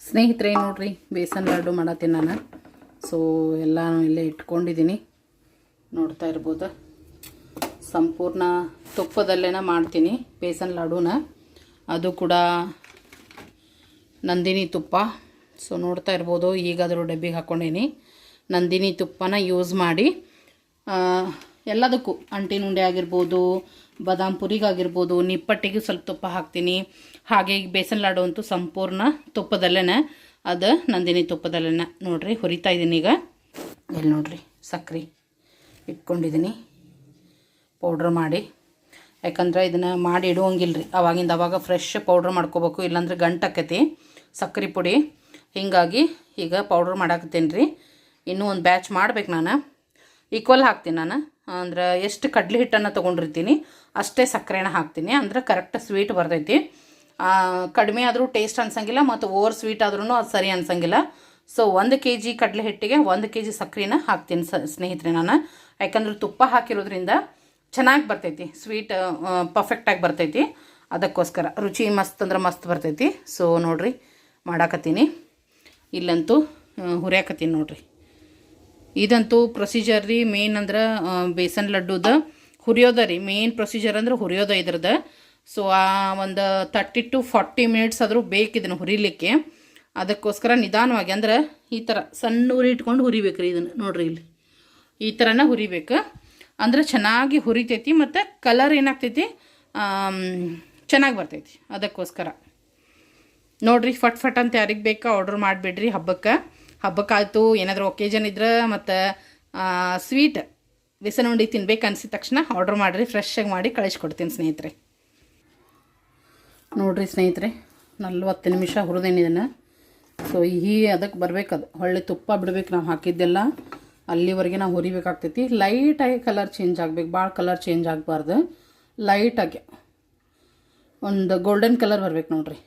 ಸ್ನೇಹಿತರೆ ನೋಡ್ರಿ ಬೇಸನ್ ಲಾಡು ಮಾಡತ್ತೀನಿ ನಾನು. ಸೊ ಎಲ್ಲಾನು ಇಲ್ಲೇ ಇಟ್ಕೊಂಡಿದ್ದೀನಿ, ನೋಡ್ತಾ ಇರ್ಬೋದು. ಸಂಪೂರ್ಣ ತುಪ್ಪದಲ್ಲೇನ ಮಾಡ್ತೀನಿ ಬೇಸನ್ ಲಾಡುನ, ಅದು ಕೂಡ ನಂದಿನಿ ತುಪ್ಪ. ಸೊ ನೋಡ್ತಾ ಇರ್ಬೋದು, ಈಗಾದರೂ ಡಬ್ಬಿಗೆ ಹಾಕ್ಕೊಂಡೀನಿ. ನಂದಿನಿ ತುಪ್ಪನ ಯೂಸ್ ಮಾಡಿ ಎಲ್ಲದಕ್ಕೂ ಅಂಟಿನ ಉಂಡೆ ಆಗಿರ್ಬೋದು, ಬಾದಾಮ್ ಪುರಿಗಾಗಿರ್ಬೋದು, ನಿಪ್ಪಟ್ಟಿಗೆ ಸ್ವಲ್ಪ ತುಪ್ಪ ಹಾಕ್ತೀನಿ. ಹಾಗೆ ಈಗ ಬೇಸನ್ ಲಾಡು ಅಂತೂ ಸಂಪೂರ್ಣ ತುಪ್ಪದಲ್ಲೇ, ಅದು ನಂದಿನಿ ತುಪ್ಪದಲ್ಲೇ. ನೋಡಿರಿ ಹುರಿತಾ ಇದ್ದೀನಿ ಈಗ. ಇಲ್ಲಿ ನೋಡಿರಿ ಸಕ್ಕರೆ ಇಟ್ಕೊಂಡಿದ್ದೀನಿ ಪೌಡ್ರ್ ಮಾಡಿ, ಯಾಕಂದ್ರೆ ಇದನ್ನು ಮಾಡಿ ಇಡುವಂಗಿಲ್ಲ ರೀ, ಅವಾಗಿಂದ ಅವಾಗ ಫ್ರೆಶ್ ಪೌಡ್ರ್ ಮಾಡ್ಕೋಬೇಕು, ಇಲ್ಲಾಂದ್ರೆ ಗಂಟಾಕೈತಿ ಸಕ್ಕರೆ ಪುಡಿ. ಹೀಗಾಗಿ ಈಗ ಪೌಡ್ರ್ ಮಾಡಾಕತ್ತೀನಿ ರೀ. ಇನ್ನೂ ಒಂದು ಬ್ಯಾಚ್ ಮಾಡ್ಬೇಕು ನಾನು. ಈಕ್ವಲ್ ಹಾಕ್ತೀನಿ ನಾನು, ಅಂದ್ರೆ ಎಷ್ಟು ಕಡ್ಲೆ ಹಿಟ್ಟನ್ನು ತೊಗೊಂಡಿರ್ತೀನಿ ಅಷ್ಟೇ ಸಕ್ಕರೆನ ಹಾಕ್ತೀನಿ, ಅಂದ್ರೆ ಕರೆಕ್ಟ್ ಸ್ವೀಟ್ ಬರ್ತೈತಿ. ಕಡಿಮೆ ಆದರೂ ಟೇಸ್ಟ್ ಅನ್ಸಂಗಿಲ್ಲ, ಮತ್ತು ಓವರ್ ಸ್ವೀಟ್ ಆದ್ರೂ ಅದು ಸರಿ ಅನ್ಸಂಗಿಲ್ಲ. ಸೊ 1 kg ಕಡಲೆ ಹಿಟ್ಟಿಗೆ 1 kg ಸಕ್ಕರೆನ ಹಾಕ್ತೀನಿ ಸ್ನೇಹಿತರೆ ನಾನು. ಯಾಕಂದ್ರೆ ತುಪ್ಪ ಹಾಕಿರೋದ್ರಿಂದ ಚೆನ್ನಾಗಿ ಬರ್ತೈತಿ, ಸ್ವೀಟ್ ಪರ್ಫೆಕ್ಟಾಗಿ ಬರ್ತೈತಿ. ಅದಕ್ಕೋಸ್ಕರ ರುಚಿ ಮಸ್ತ್ ಅಂದ್ರೆ ಮಸ್ತ್ ಬರ್ತೈತಿ. ಸೊ ನೋಡಿರಿ ಮಾಡಾಕತ್ತೀನಿ, ಇಲ್ಲಂತೂ ಹುರಿಯಾಕತ್ತೀನಿ ನೋಡಿರಿ. ಇದಂತೂ ಪ್ರೊಸೀಜರ್ ರೀ. ಮೇನ್ ಅಂದ್ರೆ ಬೇಸನ್ ಲಡ್ಡುದ ಹುರಿಯೋದ ರೀ, ಮೇನ್ ಪ್ರೊಸೀಜರ್ ಅಂದ್ರೆ ಹುರಿಯೋದ ಇದ್ರದ್ದು. ಸೊ ಒಂದು 30 to 40 ಮಿನಿಟ್ಸ್ ಆದರೂ ಬೇಕು ಇದನ್ನು ಹುರಿಲಿಕ್ಕೆ. ಅದಕ್ಕೋಸ್ಕರ ನಿಧಾನವಾಗಿ, ಅಂದ್ರೆ ಈ ಥರ ಸಣ್ಣ ಉರಿ ಇಟ್ಕೊಂಡು ಹುರಿಬೇಕು ರೀ ಇದನ್ನು. ನೋಡಿರಿ ಇಲ್ಲಿ ಈ ಥರನ ಹುರಿಬೇಕು, ಅಂದ್ರೆ ಚೆನ್ನಾಗಿ ಹುರಿತೈತಿ, ಮತ್ತು ಕಲರ್ ಏನಾಗ್ತೈತಿ ಚೆನ್ನಾಗಿ ಬರ್ತೈತಿ. ಅದಕ್ಕೋಸ್ಕರ ನೋಡಿರಿ, ಫಟ್ ಅಂತ ಯಾರಿಗೆ ಬೇಕಾ ಆರ್ಡ್ರ್ ಮಾಡಿಬಿಡ್ರಿ. ಹಬ್ಬಕ್ಕಾಯ್ತು, ಏನಾದರೂ ಒಕೇಜನ್ ಇದ್ರೆ, ಮತ್ತು ಸ್ವೀಟ್ ಬೇಸನ್ ಉಂಡೆ ತಿನ್ಬೇಕು ಅನ್ಸಿದ ತಕ್ಷಣ ಆರ್ಡ್ರ್ ಮಾಡಿರಿ, ಫ್ರೆಶ್ಶಾಗಿ ಮಾಡಿ ಕಳಿಸ್ಕೊಡ್ತೀನಿ ಸ್ನೇಹಿತರೆ. ನೋಡಿರಿ ಸ್ನೇಹಿತರೆ 40 ನಿಮಿಷ ಹುರಿದೇನಿ ಇದನ್ನು. ಸೊ ಅದಕ್ಕೆ ಬರಬೇಕದು, ಹೊಳ್ಳಿ ತುಪ್ಪ ಬಿಡ್ಬೇಕು ನಾವು ಹಾಕಿದ್ದೆಲ್ಲ, ಅಲ್ಲಿವರೆಗೆ ನಾವು ಹುರಿಬೇಕಾಗ್ತೈತಿ. ಲೈಟಾಗಿ ಕಲರ್ ಚೇಂಜ್ ಆಗಬೇಕು, ಭಾಳ ಕಲರ್ ಚೇಂಜ್ ಆಗಬಾರ್ದು, ಲೈಟಾಗಿ ಒಂದು ಗೋಲ್ಡನ್ ಕಲರ್ ಬರ್ಬೇಕು ನೋಡಿರಿ.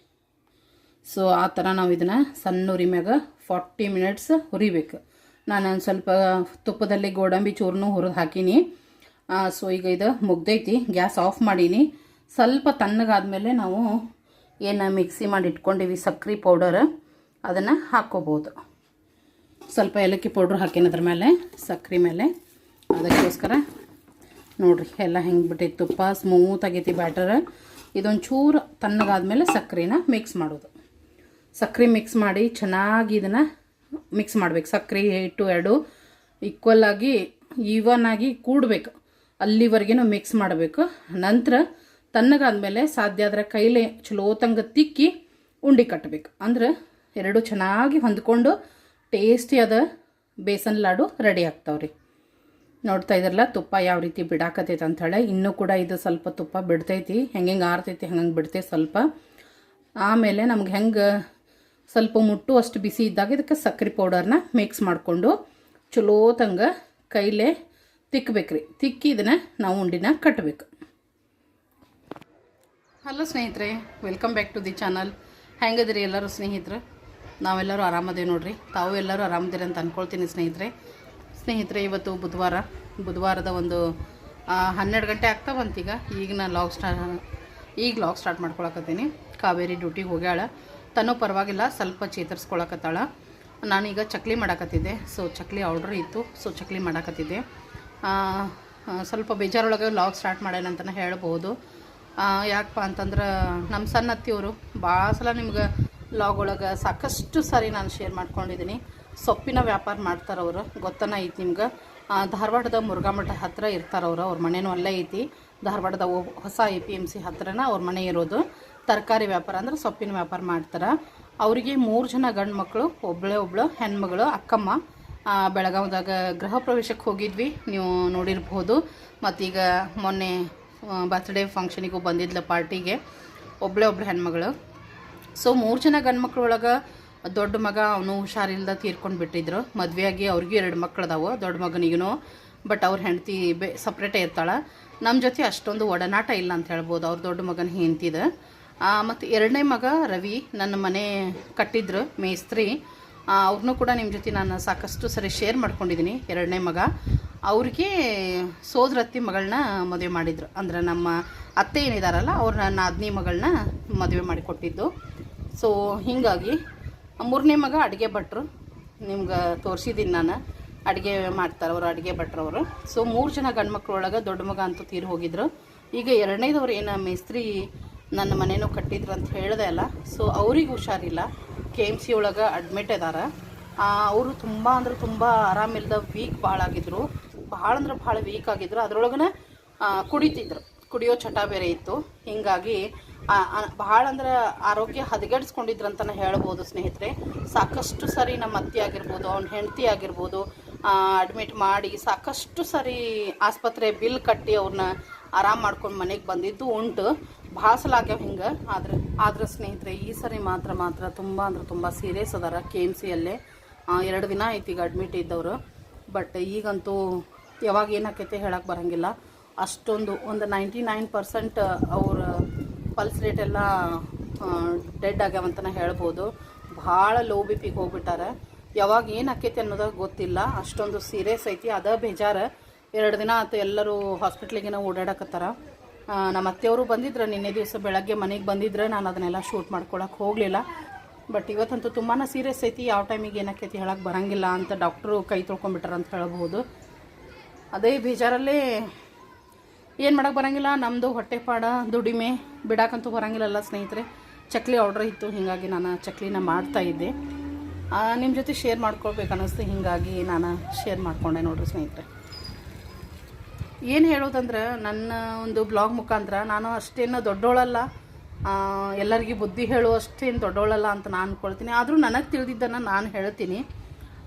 ಸೊ ಆ ಥರ ನಾವು ಇದನ್ನು ಸಣ್ಣ ಉರಿ ಮ್ಯಾಗ 40 ಮಿನಿಟ್ಸ್ ಹುರಿಬೇಕು. ನಾನು ಒಂದು ಸ್ವಲ್ಪ ತುಪ್ಪದಲ್ಲಿ ಗೋಡಂಬಿ ಚೂರ್ನು ಹುರಿದು ಹಾಕೀನಿ. ಸೊ ಈಗ ಇದು ಮುಗ್ದೈತಿ, ಗ್ಯಾಸ್ ಆಫ್ ಮಾಡೀನಿ. ಸ್ವಲ್ಪ ತಣ್ಣಗಾದ್ಮೇಲೆ ನಾವು ಏನು ಮಿಕ್ಸಿ ಮಾಡಿ ಇಟ್ಕೊಂಡಿವಿ ಸಕ್ಕರೆ ಪೌಡರ್, ಅದನ್ನು ಹಾಕ್ಕೋಬೋದು. ಸ್ವಲ್ಪ ಏಲಕ್ಕಿ ಪೌಡ್ರ್ ಹಾಕೀನಿ ಅದ್ರ ಮೇಲೆ, ಸಕ್ಕರೆ ಮೇಲೆ. ಅದಕ್ಕೋಸ್ಕರ ನೋಡಿರಿ ಎಲ್ಲ ಹೆಂಗೆ ಬಿಟ್ಟೈತಿ, ತುಪ್ಪ ಸ್ಮೂತ್ ಆಗೈತಿ ಬ್ಯಾಟರ್. ಇದೊಂದು ಚೂರು ತಣ್ಣಗಾದ್ಮೇಲೆ ಸಕ್ಕರೆನ ಮಿಕ್ಸ್ ಮಾಡೋದು. ಸಕ್ಕರೆ ಮಿಕ್ಸ್ ಮಾಡಿ ಚೆನ್ನಾಗಿ ಇದನ್ನು ಮಿಕ್ಸ್ ಮಾಡಬೇಕು. ಸಕ್ಕರೆ ಹಿಟ್ಟು ಎರಡು ಈಕ್ವಲ್ ಆಗಿ ಈವನ್ ಆಗಿ ಕೂಡಬೇಕು, ಅಲ್ಲಿವರೆಗೂ ಮಿಕ್ಸ್ ಮಾಡಬೇಕು. ನಂತರ ತಣ್ಣಗಾದ್ಮೇಲೆ ಸಾಧ್ಯ ಆದರೆ ಕೈಲೇ ಚಲೋ ತಂಗ ತಿಕ್ಕಿ ಉಂಡೆ ಕಟ್ಟಬೇಕು. ಅಂದ್ರೆ ಎರಡು ಚೆನ್ನಾಗಿ ಹೊಂದ್ಕೊಂಡು ಟೇಸ್ಟಿಯಾದ ಬೇಸನ್ ಲಾಡು ರೆಡಿ ಆಗ್ತಾವ್ರಿ. ನೋಡ್ತಾ ಇದ್ರಲ್ಲ ತುಪ್ಪ ಯಾವ ರೀತಿ ಬಿಡಾಕತೈತೆ ಅಂಥೇಳಿ. ಇನ್ನೂ ಕೂಡ ಇದು ಸ್ವಲ್ಪ ತುಪ್ಪ ಬಿಡ್ತೈತಿ, ಹೆಂಗೆ ಆರ್ತೈತಿ ಹಂಗೆ ಬಿಡ್ತೈತಿ ಸ್ವಲ್ಪ. ಆಮೇಲೆ ನಮ್ಗೆ ಹೆಂಗೆ ಸ್ವಲ್ಪ ಮುಟ್ಟು ಅಷ್ಟು ಬಿಸಿ ಇದ್ದಾಗ ಇದಕ್ಕೆ ಸಕ್ಕರೆ ಪೌಡರ್ನ ಮಿಕ್ಸ್ ಮಾಡಿಕೊಂಡು ಚಲೋ ತಂಗ ಕೈಲೇ ತಿಕ್ಕಬೇಕ್ರಿ. ತಿಕ್ಕಿ ಇದನ್ನು ನಾವು ಉಂಡಿನ ಕಟ್ಟಬೇಕು. ಹಲೋ ಸ್ನೇಹಿತರೆ, welcome back to the channel. ಹೆಂಗದಿರಿ ಎಲ್ಲರೂ ಸ್ನೇಹಿತರೆ? ನಾವೆಲ್ಲರೂ ಆರಾಮದೇವಿ ನೋಡ್ರಿ. ತಾವು ಎಲ್ಲರೂ ಆರಾಮದಿರಿ ಅಂತ ಅಂದ್ಕೊಳ್ತೀನಿ ಸ್ನೇಹಿತರೆ. ಇವತ್ತು ಬುಧವಾರದ ಒಂದು 12 ಗಂಟೆ ಆಗ್ತಾ ಬಂತೀಗ. ಈಗ ನಾನು ಲಾಗ್ ಸ್ಟಾರ್ಟ್ ಮಾಡ್ಕೊಳಕತ್ತೀನಿ. ಕಾವೇರಿ ಡ್ಯೂಟಿಗೆ ಹೋಗ್ಯಾಳ, ತನ್ನೂ ಪರವಾಗಿಲ್ಲ, ಸ್ವಲ್ಪ ಚೇತರಿಸ್ಕೊಳಕತ್ತಾಳ. ನಾನೀಗ ಚಕ್ಲಿ ಮಾಡಾಕತ್ತಿದ್ದೆ. ಸೊ ಚಕ್ಲಿ ಆರ್ಡ್ರ್ ಇತ್ತು, ಸೊ ಚಕ್ಲಿ ಮಾಡಾಕತ್ತಿದ್ದೆ. ಸ್ವಲ್ಪ ಬೇಜಾರೊಳಗೆ ಲಾಗ್ ಸ್ಟಾರ್ಟ್ ಮಾಡ್ಯಾನ ಅಂತಲೇ ಹೇಳ್ಬೋದು. ಯಾಕಪ್ಪ ಅಂತಂದ್ರೆ ನಮ್ಮ ಸಣ್ಣ ಅತ್ತಿಯವರು ಭಾಳ ಸಲ ನಿಮ್ಗೆ ಲಾಗ್ ಒಳಗೆ ಸಾಕಷ್ಟು ಸಾರಿ ನಾನು ಶೇರ್ ಮಾಡ್ಕೊಂಡಿದ್ದೀನಿ. ಸೊಪ್ಪಿನ ವ್ಯಾಪಾರ ಮಾಡ್ತಾರವ್ರು, ಗೊತ್ತನ ಐತಿ ನಿಮ್ಗೆ. ಧಾರವಾಡದ ಮುರುಘಾಮಠ ಹತ್ತಿರ ಇರ್ತಾರವ್ರು. ಅವ್ರ ಮನೆಯೂ ಅಲ್ಲೇ ಐತಿ, ಧಾರವಾಡದ ಹೊಸ APMC ಹತ್ರನ ಅವ್ರ ಮನೆ ಇರೋದು. ತರಕಾರಿ ವ್ಯಾಪಾರ ಅಂದ್ರೆ ಸೊಪ್ಪಿನ ವ್ಯಾಪಾರ ಮಾಡ್ತಾರೆ. ಅವರಿಗೆ 3 ಜನ ಗಂಡು ಮಕ್ಕಳು, ಒಬ್ಬಳು ಹೆಣ್ಮಗಳು, ಅಕ್ಕಮ್ಮ. ಬೆಳಗಾವ್ದಾಗ ಗೃಹ ಪ್ರವೇಶಕ್ಕೆ ಹೋಗಿದ್ವಿ, ನೀವು ನೋಡಿರ್ಬೋದು. ಮತ್ತೀಗ ಮೊನ್ನೆ ಬರ್ತ್ಡೇ ಫಂಕ್ಷನಿಗೂ ಬಂದಿದ್ಲ ಪಾರ್ಟಿಗೆ, ಒಬ್ಬಳು ಹೆಣ್ಮಗಳು. ಸೊ 3 ಜನ ಗಂಡು ಮಕ್ಕಳೊಳಗೆ ದೊಡ್ಡ ಮಗ ಅವನು ಹುಷಾರಿಲ್ದ ತೀರ್ಕೊಂಡು ಬಿಟ್ಟಿದ್ರು. ಮದುವೆಯಾಗಿ ಅವ್ರಿಗೂ 2 ಮಕ್ಕಳದಾವು, ದೊಡ್ಡ ಮಗನಿಗೂ. ಬಟ್ ಅವ್ರ ಹೆಂಡತಿ ಸಪ್ರೇಟೇ ಇರ್ತಾಳೆ. ನಮ್ಮ ಜೊತೆ ಅಷ್ಟೊಂದು ಒಡನಾಟ ಇಲ್ಲ ಅಂತ ಹೇಳ್ಬೋದು, ಅವ್ರ ದೊಡ್ಡ ಮಗನ ಹೆಂಡ್ತಿದ. ಮತ್ತು 2ನೇ ಮಗ ರವಿ, ನನ್ನ ಮನೆ ಕಟ್ಟಿದ್ರು ಮೇಸ್ತ್ರಿ. ಅವ್ರನ್ನೂ ಕೂಡ ನಿಮ್ಮ ಜೊತೆ ನಾನು ಸಾಕಷ್ಟು ಸರಿ ಶೇರ್ ಮಾಡ್ಕೊಂಡಿದ್ದೀನಿ. 2ನೇ ಮಗ ಅವ್ರಿಗೆ ಸೋದರತ್ತಿ ಮಗಳನ್ನ ಮದುವೆ ಮಾಡಿದ್ರು. ಅಂದ್ರೆ ನಮ್ಮ ಅತ್ತೆ ಏನಿದಾರಲ್ಲ, ಅವ್ರನ್ನ ನಾದಿನಿ ಮಗಳನ್ನ ಮದುವೆ ಮಾಡಿಕೊಟ್ಟಿದ್ದು. ಸೊ ಹೀಗಾಗಿ ಮೂರನೇ ಮಗ ಅಡುಗೆ ಭಟ್ರು, ನಿಮ್ಗೆ ತೋರಿಸಿದ್ದೀನಿ ನಾನು. ಅಡುಗೆ ಮಾಡ್ತಾರೆ ಅವರು, ಅಡುಗೆ ಭಟ್ರವರು. ಸೊ 3 ಜನ ಗಂಡು ಮಕ್ಕಳೊಳಗೆ ದೊಡ್ಡ ಮಗ ಅಂತೂ ತೀರಿ ಹೋಗಿದ್ರು. ಈಗ ಎರಡನೇದವ್ರು ಏನು ಮೇಸ್ತ್ರಿ ನನ್ನ ಮನೇನೂ ಕಟ್ಟಿದ್ರು ಅಂತ ಹೇಳಿದೆ ಅಲ್ಲ, ಸೊ ಅವ್ರಿಗೆ ಹುಷಾರಿಲ್ಲ, KMC ಒಳಗೆ ಅಡ್ಮಿಟ್ ಇದ್ದಾರೆ. ಅವರು ತುಂಬ ಅಂದ್ರೆ ತುಂಬ ಆರಾಮಿಲ್ಲದ ವೀಕ್ ಭಾಳ ಆಗಿದ್ರು, ಭಾಳ ಅಂದ್ರೆ ಭಾಳ ವೀಕ್ ಆಗಿದ್ರು. ಅದರೊಳಗನೆ ಕುಡಿಯೋ ಚಟ ಬೇರೆ ಇತ್ತು. ಹೀಗಾಗಿ ಭಾಳ ಅಂದ್ರೆ ಆರೋಗ್ಯ ಹದಗೆಡಿಸ್ಕೊಂಡಿದ್ರಂತಲೇ ಹೇಳ್ಬೋದು ಸ್ನೇಹಿತರೆ. ಸಾಕಷ್ಟು ಸರಿ ನಮ್ಮ ಅತ್ತೆ ಆಗಿರ್ಬೋದು, ಅವ್ನ ಹೆಂಡತಿ ಆಗಿರ್ಬೋದು ಅಡ್ಮಿಟ್ ಮಾಡಿ ಸಾಕಷ್ಟು ಸರಿ ಆಸ್ಪತ್ರೆ ಬಿಲ್ ಕಟ್ಟಿ ಅವ್ರನ್ನ ಆರಾಮ ಮಾಡ್ಕೊಂಡು ಮನೆಗೆ ಬಂದಿದ್ದು ಉಂಟು. ಭಾಳ ಸಲ ಆಗ್ಯಾವ ಹಿಂಗೆ. ಆದ್ರೆ ಸ್ನೇಹಿತರೆ ಈ ಸರಿ ಮಾತ್ರ ತುಂಬ ಅಂದ್ರೆ ತುಂಬ ಸೀರಿಯಸ್ ಅದಾರ. KMCಯಲ್ಲೇ 2 ದಿನ ಆಯ್ತು ಈಗ ಅಡ್ಮಿಟ್ ಇದ್ದವರು. ಬಟ್ ಈಗಂತೂ ಯಾವಾಗ ಏನಾಕೈತೆ ಹೇಳಕ್ಕೆ ಬರೋಂಗಿಲ್ಲ. ಅಷ್ಟೊಂದು ಒಂದು 99% ಅವ್ರ ಪಲ್ಸ್ ರೇಟ್ ಎಲ್ಲ ಡೆಡ್ ಆಗ್ಯಾವಂತಲೇ ಹೇಳ್ಬೋದು. ಭಾಳ ಲೋ BP ಹೋಗ್ಬಿಟ್ಟಾರೆ. ಯಾವಾಗ ಏನು ಆಕೈತಿ ಅನ್ನೋದು ಗೊತ್ತಿಲ್ಲ, ಅಷ್ಟೊಂದು ಸೀರಿಯಸ್ ಐತಿ. ಅದ ಬೇಜಾರು. 2 ದಿನ ಆಯ್ತು ಎಲ್ಲರೂ ಹಾಸ್ಪಿಟ್ಲಿಗೆ ಓಡಾಡಕತ್ತಾರ. ನಮ್ಮ ಅತ್ತೆಯವರು ಬಂದಿದ್ರು ನಿನ್ನೆ ದಿವಸ ಬೆಳಗ್ಗೆ ಮನೆಗೆ ಬಂದಿದ್ರೆ, ನಾನು ಅದನ್ನೆಲ್ಲ ಶೂಟ್ ಮಾಡ್ಕೊಳಕ್ಕೆ ಹೋಗಲಿಲ್ಲ. ಬಟ್ ಇವತ್ತಂತೂ ತುಂಬಾ ಸೀರಿಯಸ್ ಐತಿ. ಯಾವ ಟೈಮಿಗೆ ಏನಾಕೈತಿ ಹೇಳಕ್ಕೆ ಬರೋಂಗಿಲ್ಲ ಅಂತ ಡಾಕ್ಟ್ರು ಕೈ ತೊಳ್ಕೊಂಡ್ಬಿಟ್ಟಾರ ಅಂತ ಹೇಳ್ಬೋದು. ಅದೇ ಬೇಜಾರಲ್ಲೇ ಏನು ಮಾಡೋಕ್ಕೆ ಬರೋಂಗಿಲ್ಲ. ನಮ್ಮದು ಹೊಟ್ಟೆಪಾಡ ದುಡಿಮೆ ಬಿಡಾಕಂತೂ ಬರೋಂಗಿಲ್ಲಲ್ಲ ಸ್ನೇಹಿತರೆ. ಚಕ್ಲಿ ಆರ್ಡ್ರ್ ಇತ್ತು, ಹೀಗಾಗಿ ನಾನು ಚಕ್ಲಿನ ಮಾಡ್ತಾಯಿದ್ದೆ. ನಿಮ್ಮ ಜೊತೆ ಶೇರ್ ಮಾಡ್ಕೊಳ್ಬೇಕು ಅನ್ನಿಸ್ತು, ಹೀಗಾಗಿ ನಾನು ಶೇರ್ ಮಾಡ್ಕೊಂಡೆ ನೋಡ್ರಿ ಸ್ನೇಹಿತರೆ. ಏನು ಹೇಳೋದಂದ್ರೆ, ನನ್ನ ಒಂದು ಬ್ಲಾಗ್ ಮುಖಾಂತರ ನಾನು ಅಷ್ಟೇನು ದೊಡ್ಡೋಳಲ್ಲ, ಎಲ್ಲರಿಗೂ ಬುದ್ಧಿ ಹೇಳುವಷ್ಟೇನು ದೊಡ್ಡೋಳಲ್ಲ ಅಂತ ನಾನು ಅಂದ್ಕೊಳ್ತೀನಿ. ಆದರೂ ನನಗೆ ತಿಳಿದಿದ್ದನ್ನು ನಾನು ಹೇಳ್ತೀನಿ.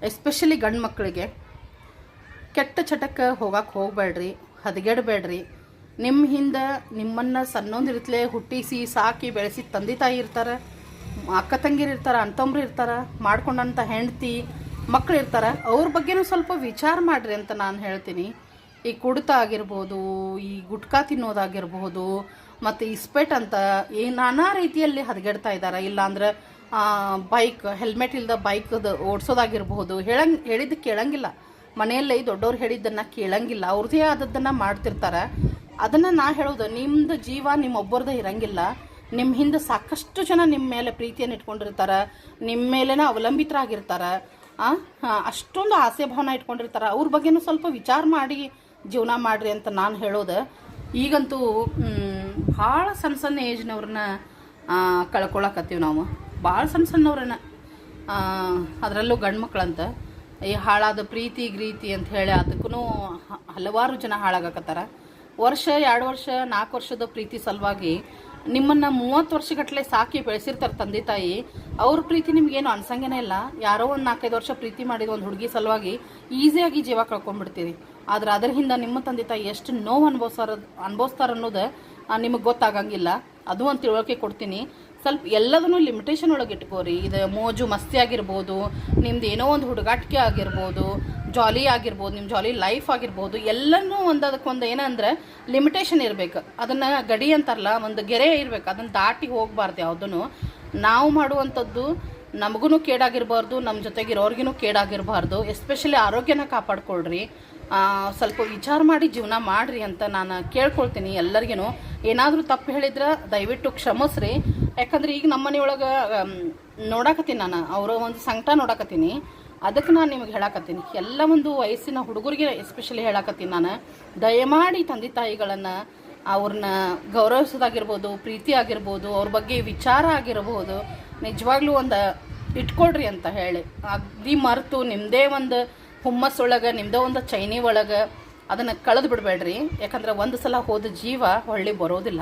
ಎಸ್ಪೆಷಲಿ ಗಂಡು ಮಕ್ಕಳಿಗೆ ಕೆಟ್ಟ ಚಟಕ್ಕೆ ಹೋಗಬೇಡ್ರಿ, ಹದಗೆಡಬೇಡ್ರಿ. ನಿಮ್ಮ ಹಿಂದೆ ನಿಮ್ಮನ್ನು ಸಣ್ಣೊಂದಿರುತ್ತಲೇ ಹುಟ್ಟಿಸಿ ಸಾಕಿ ಬೆಳೆಸಿ ತಂದೆ ತಾಯಿ ಇರ್ತಾರೆ, ಅಕ್ಕ ತಂಗಿರು ಇರ್ತಾರೆ, ಅಣ್ತಂಬ್ರು ಇರ್ತಾರೆ, ಮಾಡ್ಕೊಂಡಂಥ ಹೆಂಡತಿ ಮಕ್ಕಳು ಇರ್ತಾರೆ. ಅವ್ರ ಬಗ್ಗೆನೂ ಸ್ವಲ್ಪ ವಿಚಾರ ಮಾಡಿರಿ ಅಂತ ನಾನು ಹೇಳ್ತೀನಿ. ಈ ಕುಡಿತ ಆಗಿರ್ಬೋದು, ಈ ಗುಟ್ಕಾ ತಿನ್ನೋದಾಗಿರ್ಬೋದು, ಮತ್ತು ಇಸ್ಪೇಟ್ ಅಂತ ನಾನಾ ರೀತಿಯಲ್ಲಿ ಹದಗೆಡ್ತಾ ಇದ್ದಾರೆ. ಇಲ್ಲಾಂದ್ರೆ ಹೆಲ್ಮೆಟ್ ಇಲ್ಲದ ಬೈಕ್ದು ಓಡಿಸೋದಾಗಿರ್ಬೋದು. ಹೇಳಿದ್ದು ಕೇಳಂಗಿಲ್ಲ, ಮನೆಯಲ್ಲೇ ದೊಡ್ಡವ್ರು ಹೇಳಿದ್ದನ್ನು ಕೇಳಂಗಿಲ್ಲ, ಅವ್ರದ್ದೇ ಆದದ್ದನ್ನು ಮಾಡ್ತಿರ್ತಾರೆ. ಅದನ್ನು ನಾ ಹೇಳೋದು, ನಿಮ್ಮದು ಜೀವ ನಿಮ್ಮೊಬ್ಬರದೇ ಇರಂಗಿಲ್ಲ. ನಿಮ್ಮ ಹಿಂದೆ ಸಾಕಷ್ಟು ಜನ ನಿಮ್ಮ ಮೇಲೆ ಪ್ರೀತಿಯನ್ನು ಇಟ್ಕೊಂಡಿರ್ತಾರೆ, ನಿಮ್ಮ ಮೇಲೇ ಅವಲಂಬಿತರಾಗಿರ್ತಾರೆ, ಅಷ್ಟೊಂದು ಆಸೆ ಭಾವನೆ ಇಟ್ಕೊಂಡಿರ್ತಾರೆ. ಅವ್ರ ಬಗ್ಗೆನೂ ಸ್ವಲ್ಪ ವಿಚಾರ ಮಾಡಿ ಜೀವನ ಮಾಡಿರಿ ಅಂತ ನಾನು ಹೇಳೋದು. ಈಗಂತೂ ಭಾಳ ಸಣ್ಣ ಏಜ್ನವ್ರನ್ನ ಕಳ್ಕೊಳಕತ್ತೀವಿ ನಾವು, ಭಾಳ ಸಣ್ಣವ್ರನ್ನ. ಅದರಲ್ಲೂ ಗಂಡು ಮಕ್ಕಳಂತ ಈ ಹಾಳಾದ ಪ್ರೀತಿ ಗ್ರೀತಿ ಅಂತ ಹೇಳಿ ಅದಕ್ಕೂ ಹಲವಾರು ಜನ ಹಾಳಾಗಕತ್ತಾರ. 1 ವರ್ಷ 2 ವರ್ಷ 4 ವರ್ಷದ ಪ್ರೀತಿ ಸಲುವಾಗಿ ನಿಮ್ಮನ್ನು 30 ವರ್ಷಗಟ್ಟಲೆ ಸಾಕಿ ಬೆಳೆಸಿರ್ತಾರೆ ತಂದೆ ತಾಯಿ. ಅವ್ರ ಪ್ರೀತಿ ನಿಮ್ಗೇನು ಅನ್ಸಂಗೇನೇ ಇಲ್ಲ. ಯಾರೋ ಒಂದು 4-5 ವರ್ಷ ಪ್ರೀತಿ ಮಾಡಿದ ಒಂದು ಹುಡುಗಿ ಸಲುವಾಗಿ ಈಸಿಯಾಗಿ ಜೀವ ಕಳ್ಕೊಂಡ್ಬಿಡ್ತೀರಿ. ಆದ್ರೆ ಅದರ ಹಿಂದೆ ನಿಮ್ಮ ತಂದೆ ತಾಯಿ ಎಷ್ಟು ನೋವು ಅನುಭವಿಸ್ತಾರೆ ಅನ್ನೋದು ನಿಮಗೆ ಗೊತ್ತಾಗಂಗಿಲ್ಲ. ಅದು ಒಂದು ತಿಳುವಳಿಕೆ ಕೊಡ್ತೀನಿ. ಸ್ವಲ್ಪ ಎಲ್ಲದನ್ನೂ ಲಿಮಿಟೇಷನ್ ಒಳಗೆ ಇಟ್ಕೋರಿ. ಇದು ಮೋಜು ಮಸ್ತಿ ಆಗಿರ್ಬೋದು, ನಿಮ್ದು ಏನೋ ಒಂದು ಹುಡುಗಾಟಿಕೆ ಆಗಿರ್ಬೋದು, ಜಾಲಿ ಆಗಿರ್ಬೋದು, ನಿಮ್ಮ ಜಾಲಿ ಲೈಫ್ ಆಗಿರ್ಬೋದು, ಎಲ್ಲನೂ ಅದಕ್ಕೊಂದು ಏನಂದ್ರೆ ಲಿಮಿಟೇಷನ್ ಇರಬೇಕು. ಅದನ್ನು ಗಡಿ ಅಂತಾರಲ್ಲ, ಒಂದು ಗೆರೆ ಇರಬೇಕು, ಅದನ್ನು ದಾಟಿ ಹೋಗಬಾರ್ದು. ಯಾವುದೂ ನಾವು ಮಾಡುವಂಥದ್ದು ನಮಗೂ ಕೇಡಾಗಿರಬಾರ್ದು, ನಮ್ಮ ಜೊತೆಗಿರೋರ್ಗೂ ಕೇಡಾಗಿರಬಾರ್ದು. ಎಸ್ಪೆಷಲಿ ಆರೋಗ್ಯನ ಕಾಪಾಡ್ಕೊಳ್ರಿ. ಸ್ವಲ್ಪ ವಿಚಾರ ಮಾಡಿ ಜೀವನ ಮಾಡಿರಿ ಅಂತ ನಾನು ಕೇಳ್ಕೊಳ್ತೀನಿ ಎಲ್ಲರಿಗೂ. ಏನಾದರೂ ತಪ್ಪು ಹೇಳಿದ್ರೆ ದಯವಿಟ್ಟು ಕ್ಷಮಿಸ್ರಿ. ಯಾಕಂದ್ರೆ ಈಗ ನಮ್ಮ ಮನೆಯೊಳಗೆ ನೋಡಾಕತ್ತೀನಿ ನಾನು, ಅವರ ಒಂದು ಸಂಕಟ ನೋಡಾಕತ್ತೀನಿ. ಅದಕ್ಕೆ ನಾನು ನಿಮಗೆ ಹೇಳಾಕತ್ತೀನಿ, ಎಲ್ಲ ಒಂದು ವಯಸ್ಸಿನ ಹುಡುಗರಿಗೆ ಎಸ್ಪೆಷಲಿ ಹೇಳಾಕತ್ತೀನಿ ನಾನು. ದಯಮಾಡಿ ತಂದೆ ತಾಯಿಗಳನ್ನು ಅವ್ರನ್ನ ಗೌರವಿಸೋದಾಗಿರ್ಬೋದು, ಪ್ರೀತಿ ಆಗಿರ್ಬೋದು, ಅವ್ರ ಬಗ್ಗೆ ವಿಚಾರ ಆಗಿರ್ಬೋದು, ನಿಜವಾಗ್ಲೂ ಒಂದು ಇಟ್ಕೊಳ್ರಿ ಅಂತ ಹೇಳಿ. ಅಗದಿ ಮರೆತು ನಿಮ್ಮದೇ ಒಂದು ಹುಮ್ಮಸ್ಸೊಳಗೆ, ನಿಮ್ಮದೇ ಒಂದು ಚೈನಿ ಒಳಗೆ ಅದನ್ನು ಕಳೆದು ಬಿಡಬೇಡ್ರಿ. ಯಾಕಂದ್ರೆ ಒಂದು ಸಲ ಹೋದ ಜೀವ ಹೊಳ್ಳಿ ಬರೋದಿಲ್ಲ.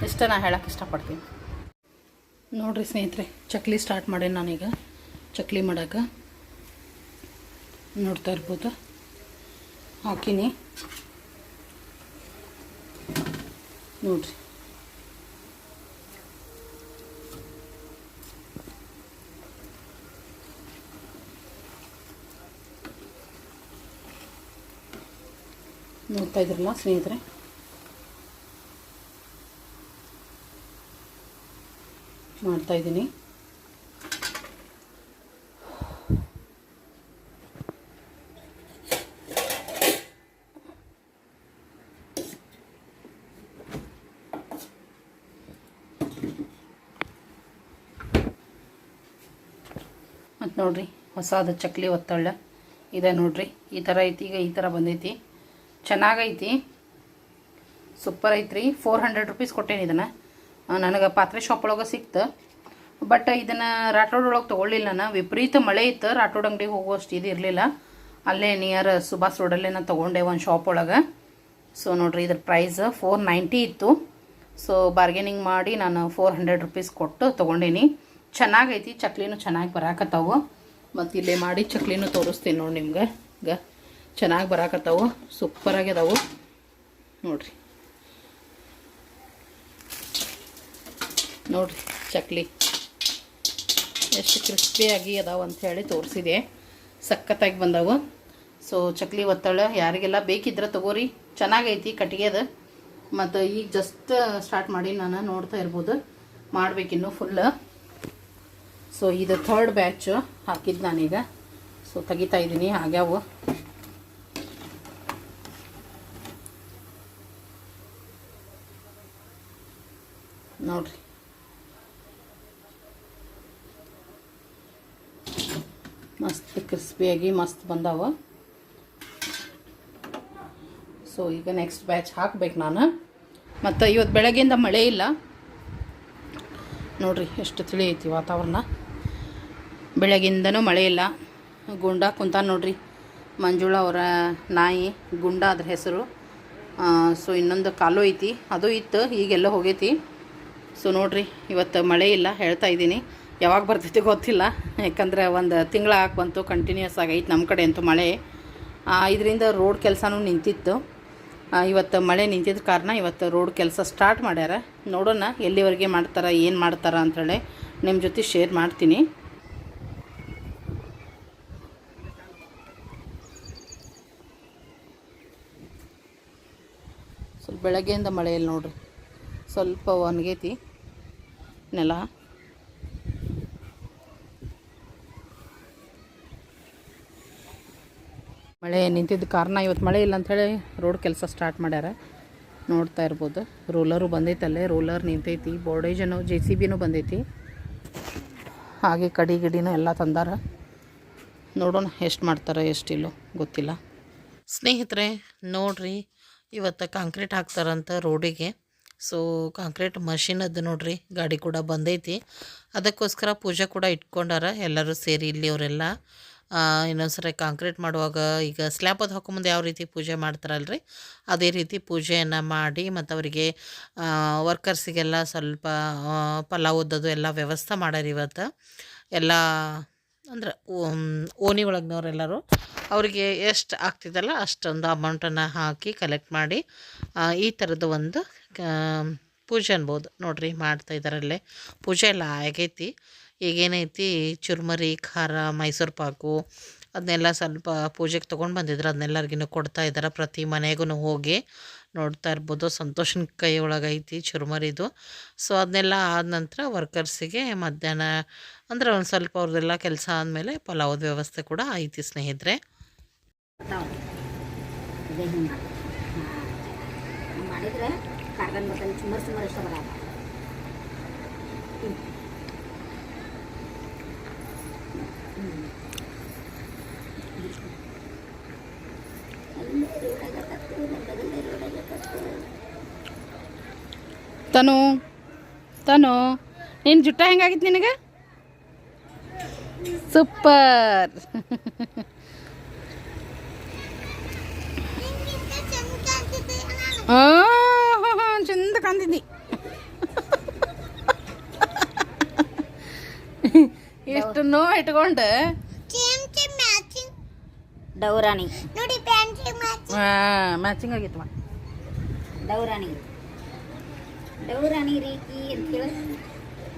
ಇಷ್ಟ ನಾ ಹೇಳಕ್ಕೆ ಇಷ್ಟಪಡ್ತೀನಿ. ನೋಡಿರಿ ಸ್ನೇಹಿತರೆ, ಚಕ್ಲಿ ಸ್ಟಾರ್ಟ್ ಮಾಡೇನಿ ನಾನೀಗ. ಚಕ್ಲಿ ಮಾಡೋಕೆ ನೋಡ್ತಾ ಇರ್ಬೋದು, ಹಾಕಿನಿ ನೋಡ್ರಿ. ನೋಡ್ತಾ ಇದ್ರಲ್ಲ ಸ್ನೇಹಿತರೆ, ಮಾಡ್ತಾಯಿದ್ದೀನಿ. ಮತ್ತು ನೋಡಿರಿ ಹೊಸದು ಚಕ್ಲಿ ಒತ್ತಳ್ಳ ಇದೆ ನೋಡಿರಿ, ಈ ಥರ ಐತಿ. ಈಗ ಈ ಥರ ಬಂದೈತಿ, ಚೆನ್ನಾಗೈತಿ, ಸೂಪರ್ ಐತ್ರಿ. 400 ರೂಪೀಸ್ ಕೊಟ್ಟೇನಿ ಇದನ್ನು. ನನಗೆ ಪಾತ್ರೆ ಶಾಪ್ ಒಳಗೆ ಸಿಕ್ತು. ಬಟ್ ಇದನ್ನು ರಾಠೋಡ್ ಒಳಗೆ ತೊಗೊಳ್ಳಿಲ್ಲ ನಾನು. ವಿಪರೀತ ಮಳೆ ಇತ್ತು, ರಾಠೋಡ್ ಅಂಗಡಿಗೆ ಹೋಗುವಷ್ಟು ಇದು ಇರಲಿಲ್ಲ. ಅಲ್ಲೇ ನಿಯರ್ ಸುಭಾಷ್ ರೋಡಲ್ಲೇ ನಾನು ತೊಗೊಂಡೆ ಒಂದು ಶಾಪ್ ಒಳಗೆ. ಸೊ ನೋಡಿರಿ ಇದ್ರ ಪ್ರೈಸ್ 490 ಇತ್ತು. ಸೊ ಬಾರ್ಗೇನಿಂಗ್ ಮಾಡಿ ನಾನು 400 ರೂಪೀಸ್ ಕೊಟ್ಟು ತೊಗೊಂಡೇನಿ. ಚೆನ್ನಾಗೈತಿ, ಚಕ್ಲಿನೂ ಚೆನ್ನಾಗಿ ಬರಾಕತ್ತಾವು. ಮತ್ತು ಇಲ್ಲೇ ಮಾಡಿ ಚಕ್ಲಿನೂ ತೋರಿಸ್ತೀನಿ ನೋಡಿ ನಿಮ್ಗೆ. ಈಗ ಚೆನ್ನಾಗಿ ಬರಾಕತ್ತಾವು, ಸೂಪರಾಗ್ಯದಾವು ನೋಡಿರಿ. ನೋಡಿರಿ ಚಕ್ಲಿ ಎಷ್ಟು ಕ್ರಿಸ್ಪಿಯಾಗಿ ಅದಾವ ಅಂಥೇಳಿ ತೋರಿಸಿದೆ. ಸಖತ್ತಾಗಿ ಬಂದವು. ಸೊ ಚಕ್ಲಿ ಒತ್ತಳ ಯಾರಿಗೆಲ್ಲ ಬೇಕಿದ್ರೆ ತಗೋರಿ, ಚೆನ್ನಾಗೈತಿ ಕಟ್ಟಿಗೆದು. ಮತ್ತು ಈಗ ಜಸ್ಟ್ ಸ್ಟಾರ್ಟ್ ಮಾಡಿ ನಾನು ನೋಡ್ತಾ ಇರ್ಬೋದು, ಮಾಡಬೇಕಿನ್ನು ಫುಲ್. ಸೊ ಇದು 3rd ಬ್ಯಾಚ್ ಹಾಕಿದ್ದು ನಾನೀಗ. ಸೊ ತೆಗಿತಾ ಇದ್ದೀನಿ, ಆಗ್ಯಾವು. ನೋಡ್ರಿ ಮಸ್ತ್ ಕ್ರಿಸ್ಪಿಯಾಗಿ ಮಸ್ತ್ ಬಂದಾವ. ಸೊ ಈಗ ನೆಕ್ಸ್ಟ್ ಬ್ಯಾಚ್ ಹಾಕ್ಬೇಕು ನಾನು. ಮತ್ತು ಇವತ್ತು ಬೆಳಗ್ಗೆಯಿಂದ ಮಳೆ ಇಲ್ಲ ನೋಡ್ರಿ, ಎಷ್ಟು ತಿಳಿ ಐತಿ ವಾತಾವರಣ. ಬೆಳಗ್ಗಿಂದನೂ ಮಳೆ ಇಲ್ಲ. ಗುಂಡ ಕುಂತ ನೋಡ್ರಿ, ಮಂಜುಳಾ ಅವರ ನಾಯಿ ಗುಂಡ ಅದ್ರ ಹೆಸರು. ಸೊ ಇನ್ನೊಂದು ಕಾಲು ಐತಿ, ಅದು ಇತ್ತು, ಈಗೆಲ್ಲ ಹೋಗೈತಿ. ಸೊ ನೋಡ್ರಿ ಇವತ್ತು ಮಳೆ ಇಲ್ಲ, ಹೇಳ್ತಾ ಇದ್ದೀನಿ. ಯಾವಾಗ ಬರ್ತೈತಿ ಗೊತ್ತಿಲ್ಲ, ಯಾಕಂದ್ರೆ ಒಂದು ತಿಂಗಳ ಬಂತು, ಕಂಟಿನ್ಯೂಸ್ ಆಗೈತೆ ನಮ್ಮ ಕಡೆ ಅಂತೂ ಮಳೆ. ಇದರಿಂದ ರೋಡ್ ಕೆಲಸನೂ ನಿಂತಿತ್ತು. ಇವತ್ತು ಮಳೆ ನಿಂತಿದ್ದ ಕಾರಣ ಇವತ್ತು ರೋಡ್ ಕೆಲಸ ಸ್ಟಾರ್ಟ್ ಮಾಡ್ಯಾರ. ನೋಡೋಣ ಎಲ್ಲಿವರೆಗೆ ಮಾಡ್ತಾರೆ, ಏನು ಮಾಡ್ತಾರೆ ಅಂಥೇಳಿ ನಿಮ್ಮ ಜೊತೆ ಶೇರ್ ಮಾಡ್ತೀನಿ. ಸ್ವಲ್ಪ ಬೆಳಗ್ಗೆಯಿಂದ ಮಳೆಯಲ್ಲಿ ನೋಡ್ರಿ ಸ್ವಲ್ಪ ಒಣಗೈತಿ ನೆಲ. ಮಳೆ ನಿಂತಿದ್ದ ಕಾರಣ ಇವತ್ತು ಮಳೆ ಇಲ್ಲ ಅಂಥೇಳಿ ರೋಡ್ ಕೆಲಸ ಸ್ಟಾರ್ಟ್ ಮಾಡ್ಯಾರ. ನೋಡ್ತಾ ಇರ್ಬೋದು, ರೋಲರು ಬಂದೈತಲ್ಲೇ, ರೋಲರ್ ನಿಂತೈತಿ. ಬೋರ್ಡೇಜನು JCBನೂ ಬಂದೈತಿ. ಹಾಗೆ ಕಡಿ ಗಿಡಿನೂ ಎಲ್ಲ ತಂದಾರ. ನೋಡೋಣ ಎಷ್ಟು ಮಾಡ್ತಾರೆ ಎಷ್ಟಿಲ್ಲೋ ಗೊತ್ತಿಲ್ಲ. ಸ್ನೇಹಿತರೆ ನೋಡ್ರಿ, ಇವತ್ತು ಕಾಂಕ್ರೀಟ್ ಹಾಕ್ತಾರಂತ ರೋಡಿಗೆ. ಸೊ ಕಾಂಕ್ರೀಟ್ ಮಷಿನ್ ಅದು ನೋಡ್ರಿ, ಗಾಡಿ ಕೂಡ ಬಂದೈತಿ. ಅದಕ್ಕೋಸ್ಕರ ಪೂಜೆ ಕೂಡ ಇಟ್ಕೊಂಡಾರ ಎಲ್ಲರೂ ಸೇರಿ ಇಲ್ಲಿ ಅವರೆಲ್ಲ. ಇನ್ನೊಂದ್ಸರಿ ಕಾಂಕ್ರೀಟ್ ಮಾಡುವಾಗ ಈಗ ಸ್ಲ್ಯಾಬ್ ಅದು ಹಾಕೊಂಬಂದು ಯಾವ ರೀತಿ ಪೂಜೆ ಮಾಡ್ತಾರಲ್ರಿ, ಅದೇ ರೀತಿ ಪೂಜೆಯನ್ನು ಮಾಡಿ ಮತ್ತು ಅವರಿಗೆ ವರ್ಕರ್ಸಿಗೆಲ್ಲ ಸ್ವಲ್ಪ ಪಲಾವದ್ದು ಎಲ್ಲ ವ್ಯವಸ್ಥೆ ಮಾಡ್ಯಾರ ಇವತ್ತು. ಎಲ್ಲ ಅಂದ್ರೆ ಓಣಿ ಒಳಗಿನವರೆಲ್ಲರೂ ಅವರಿಗೆ ಎಷ್ಟು ಆಗ್ತಿದ್ದಲ್ಲ ಅಷ್ಟೊಂದು ಅಮೌಂಟನ್ನು ಹಾಕಿ ಕಲೆಕ್ಟ್ ಮಾಡಿ ಈ ಥರದ್ದು ಒಂದು ಪೂಜೆ ಅನ್ಬೋದು ನೋಡ್ರಿ ಮಾಡ್ತಾಯಿದ್ದಾರಲ್ಲೇ. ಪೂಜೆ ಎಲ್ಲ ಆಗೈತಿ. ಈಗೇನೈತಿ ಚುರ್ಮರಿ, ಖಾರ, ಮೈಸೂರು ಪಾಕು ಅದನ್ನೆಲ್ಲ ಸ್ವಲ್ಪ ಪೂಜೆಗೆ ತೊಗೊಂಡು ಬಂದಿದ್ರು, ಅದನ್ನೆಲ್ಲರಿಗೂ ಕೊಡ್ತಾ ಇದ್ದಾರೆ. ಪ್ರತಿ ಮನೆಗೂ ಹೋಗಿ ನೋಡ್ತಾ ಇರ್ಬೋದು. ಸಂತೋಷನ ಕೈ ಒಳಗೈತಿ ಚುರ್ಮರಿದು. ಸೊ ಅದನ್ನೆಲ್ಲ ಆದ ನಂತರ ವರ್ಕರ್ಸಿಗೆ ಮಧ್ಯಾಹ್ನ ಅಂದ್ರೆ ಒಂದು ಸ್ವಲ್ಪ ಅವ್ರದ್ದೆಲ್ಲ ಕೆಲಸ ಆದಮೇಲೆ ಪಲಾವದ ವ್ಯವಸ್ಥೆ ಕೂಡ ಐತಿ ಸ್ನೇಹಿತರೆ. ತನು ತನು ನಿನ್ನ ಜುಟ್ಟ ಹೆಂಗಾಗಿತ್ತು ನಿನಗೆ? ಸೂಪರ್. ಚಂದ ಕಾಣ್ತಿದ್ದಿ. ಎಷ್ಟು ನೋವು ಇಟ್ಕೊಂಡು ಡೌರಾಣಿ ನೋಡಿ, ಮ್ಯಾಚಿಂಗ್ ಆಗಿತ್ತು. ಡೌರಾಣಿ ಡೌರಾಣಿ ರೀತಿ ಅಂತ ಹೇಳಿ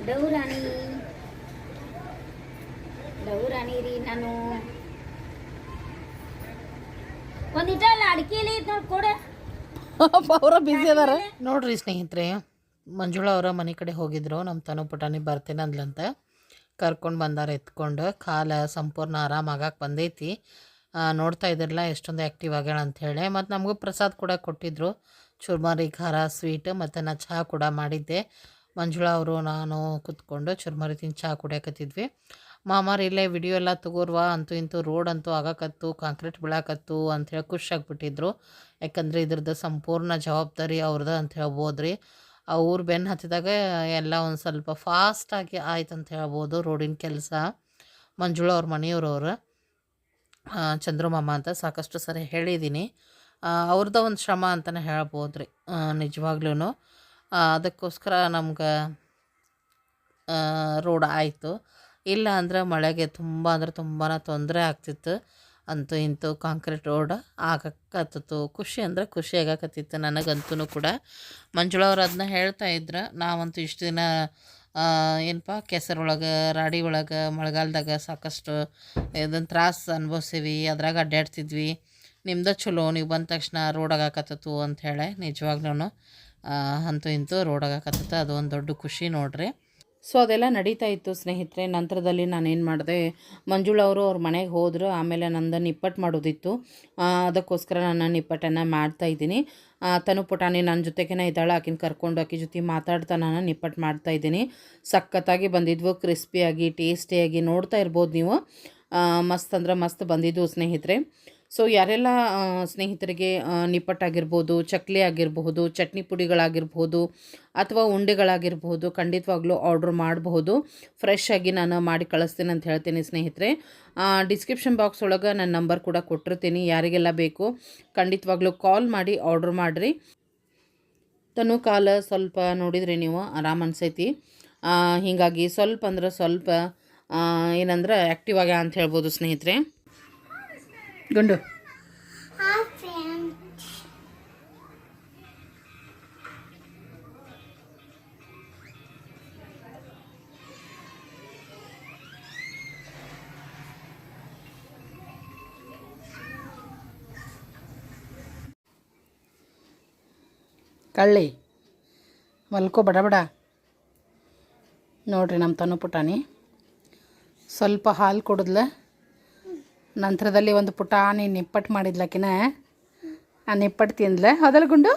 ಡೌರಾಣಿ ಡೌರಾಣಿ ರೀ. ನಾನು ಒಂದಿಟ್ಟಲ್ಲ ಅಡಿಕೆಲಿ ಕೊಡ ಅವರ ಬಿಸಿ ಅದಾರ ನೋಡ್ರಿ ಸ್ನೇಹಿತರೆ. ಮಂಜುಳಾ ಅವರ ಮನೆ ಕಡೆ ಹೋಗಿದ್ರು, ನಮ್ಮ ತನು ಪುಟಾಣಿ ಬರ್ತೇನೆ ಅಂದ್ಲಂತ ಕರ್ಕೊಂಡು ಬಂದಾರ ಎತ್ಕೊಂಡು. ಕಾಲ ಸಂಪೂರ್ಣ ಆರಾಮಾಗಕ್ಕೆ ಬಂದೈತಿ. ನೋಡ್ತಾ ಇದ್ರಲ್ಲ ಎಷ್ಟೊಂದು ಆ್ಯಕ್ಟಿವ್ ಆಗ್ಯಾಳ ಅಂಥೇಳಿ. ಮತ್ತು ನಮಗೂ ಪ್ರಸಾದ ಕೂಡ ಕೊಟ್ಟಿದ್ರು, ಚುರ್ಮರಿ, ಖಾರ, ಸ್ವೀಟ್. ಮತ್ತು ನಾನು ಚಹಾ ಕೂಡ ಮಾಡಿದ್ದೆ. ಮಂಜುಳಾ ಅವರು ನಾನು ಕೂತ್ಕೊಂಡು ಚುರ್ಮರಿ ತಿಂದು ಚಹಾ ಕುಡಿಯಕತ್ತಿದ್ವಿ. ಮಾಮಾರಿ ಇಲ್ಲೇ ವಿಡಿಯೋ ಎಲ್ಲ ತಗೋರ್ವಾ ಅಂತೂ ಇಂತೂ ರೋಡ್ ಅಂತೂ ಆಗಕತ್ತು ಕಾಂಕ್ರೀಟ್ ಬೀಳಾಕತ್ತು ಅಂಥೇಳಿ ಖುಷಿ ಆಗಿಬಿಟ್ಟಿದ್ರು. ಯಾಕಂದರೆ ಇದ್ರದ್ದು ಸಂಪೂರ್ಣ ಜವಾಬ್ದಾರಿ ಅವ್ರದ್ದು ಅಂತ ಹೇಳ್ಬೋದು ರೀ. ಅವ್ರು ಬೆನ್ನು ಹತ್ತಿದಾಗ ಎಲ್ಲ ಒಂದು ಸ್ವಲ್ಪ ಫಾಸ್ಟಾಗಿ ಆಯ್ತು ಅಂತ ಹೇಳ್ಬೋದು ರೋಡಿನ ಕೆಲಸ. ಮಂಜುಳಾ ಅವ್ರ ಮನೆಯವ್ರವ್ರು ಚಂದ್ರಮಾಮ ಅಂತ ಸಾಕಷ್ಟು ಸರಿ ಹೇಳಿದ್ದೀನಿ. ಅವ್ರದ್ದು ಒಂದು ಶ್ರಮ ಅಂತಲೇ ಹೇಳ್ಬೋದು ರೀ ನಿಜವಾಗ್ಲೂ. ಅದಕ್ಕೋಸ್ಕರ ನಮ್ಗೆ ರೋಡ್ ಆಯಿತು. ಇಲ್ಲ ಅಂದ್ರೆ ಮಳೆಗೆ ತುಂಬ ಅಂದ್ರೆ ತುಂಬಾ ತೊಂದರೆ ಆಗ್ತಿತ್ತು. ಅಂತೂ ಇಂತೂ ಕಾಂಕ್ರೀಟ್ ರೋಡ್ ಆಗಕತ್ತಿತ್ತು. ಖುಷಿ ಅಂದರೆ ಖುಷಿ ಆಗಕತ್ತಿತ್ತು ನನಗಂತೂ ಕೂಡ. ಮಂಜುಳಾ ಅವ್ರು ಅದನ್ನ ಹೇಳ್ತಾ ಇದ್ರು, ನಾವಂತೂ ಇಷ್ಟು ದಿನ ಏನಪ್ಪ ಕೆಸರೊಳಗೆ ರಾಡಿ ಒಳಗೆ ಮಳೆಗಾಲದಾಗ ಸಾಕಷ್ಟು ಇದನ್ನು ತ್ರಾಸು ಅನುಭವಿಸೀವಿ, ಅದ್ರಾಗ ಅಡ್ಡಾಡ್ತಿದ್ವಿ. ನಿಮ್ದು ಚಲೋ ನೀವು ಬಂದ ತಕ್ಷಣ ರೋಡ್ ಆಗಾಕತ್ತಿತ್ತು ಅಂಥೇಳಿ. ನಿಜವಾಗ್ಲೂ ಅಂತೂ ಇಂತೂ ರೋಡ್ ಆಗಾಕತ್ತಿತ್ತು. ಅದು ಒಂದು ದೊಡ್ಡ ಖುಷಿ ನೋಡ್ರಿ. ಸೊ ಅದೆಲ್ಲ ನಡೀತಾ ಇತ್ತು ಸ್ನೇಹಿತರೆ. ನಂತರದಲ್ಲಿ ನಾನೇನು ಮಾಡಿದೆ, ಮಂಜುಳಾ ಅವರು ಅವ್ರ ಮನೆಗೆ ಹೋದರು. ಆಮೇಲೆ ನಂದು ನಿಪ್ಪಟ್ಟು ಮಾಡೋದಿತ್ತು, ಅದಕ್ಕೋಸ್ಕರ ನಾನು ನಿಪ್ಪಟ್ಟನ್ನು ಮಾಡ್ತಾಯಿದ್ದೀನಿ. ತನು ಪುಟಾಣಿ ನನ್ನ ಜೊತೆಗೇ ಇದ್ದಾಳೆ, ಆಕಿನ ಕರ್ಕೊಂಡು ಆಕಿ ಜೊತೆ ಮಾತಾಡ್ತಾ ನಾನು ನಿಪ್ಪಟ್ಟು ಮಾಡ್ತಾಯಿದ್ದೀನಿ. ಸಖತ್ತಾಗಿ ಬಂದಿದ್ವು, ಕ್ರಿಸ್ಪಿಯಾಗಿ ಟೇಸ್ಟಿಯಾಗಿ. ನೋಡ್ತಾ ಇರ್ಬೋದು ನೀವು, ಮಸ್ತ್ ಅಂದ್ರೆ ಮಸ್ತ್ ಬಂದಿದ್ವು ಸ್ನೇಹಿತರೆ. ಸೊ ಯಾರೆಲ್ಲ ಸ್ನೇಹಿತರಿಗೆ ನಿಪ್ಪಟ್ಟಾಗಿರ್ಬೋದು, ಚಕ್ಲಿ ಆಗಿರಬಹುದು, ಚಟ್ನಿ ಪುಡಿಗಳಾಗಿರ್ಬೋದು, ಅಥವಾ ಉಂಡೆಗಳಾಗಿರ್ಬೋದು, ಖಂಡಿತವಾಗ್ಲೂ ಆರ್ಡ್ರ್ ಮಾಡಬಹುದು. ಫ್ರೆಶ್ ಆಗಿ ನಾನು ಮಾಡಿ ಕಳಿಸ್ತೀನಿ ಅಂತ ಹೇಳ್ತೀನಿ ಸ್ನೇಹಿತರೆ. ಡಿಸ್ಕ್ರಿಪ್ಷನ್ ಬಾಕ್ಸ್ ಒಳಗೆ ನನ್ನ ನಂಬರ್ ಕೂಡ ಕೊಟ್ಟಿರ್ತೀನಿ. ಯಾರಿಗೆಲ್ಲ ಬೇಕು ಖಂಡಿತವಾಗ್ಲೂ ಕಾಲ್ ಮಾಡಿ ಆರ್ಡ್ರ್ ಮಾಡಿರಿ. ತನು ಕಾಲ ಸ್ವಲ್ಪ ನೋಡಿದ್ರಿ ನೀವು ಆರಾಮ್ ಅನ್ಸೈತಿ. ಹೀಗಾಗಿ ಸ್ವಲ್ಪ ಅಂದ್ರೆ ಸ್ವಲ್ಪ ಏನಂದ್ರೆ ಆ್ಯಕ್ಟಿವ್ ಆಗ ಅಂತ ಹೇಳ್ಬೋದು ಸ್ನೇಹಿತರೆ. ಗುಂಡು ಕಳ್ಳಿ ಮಲ್ಕೋ ಬಡ ಬಡ. ನೋಡ್ರಿ ನಮ್ಮ ತನು ಪುಟಾಣಿ ಸ್ವಲ್ಪ ಹಾಲು ಕುಡಿದ್ಲ. ನಂತರದಲ್ಲಿ ಒಂದು ಪುಟಾಣಿ ನಿಪ್ಪಟ್ಟು ಮಾಡಿದ್ಲಕಿನ, ಆ ನಿಪ್ಪಟ್ಟು ತಿಂದ್ಲ. ಹೌದಲ್ಲ ಗುಂಡು?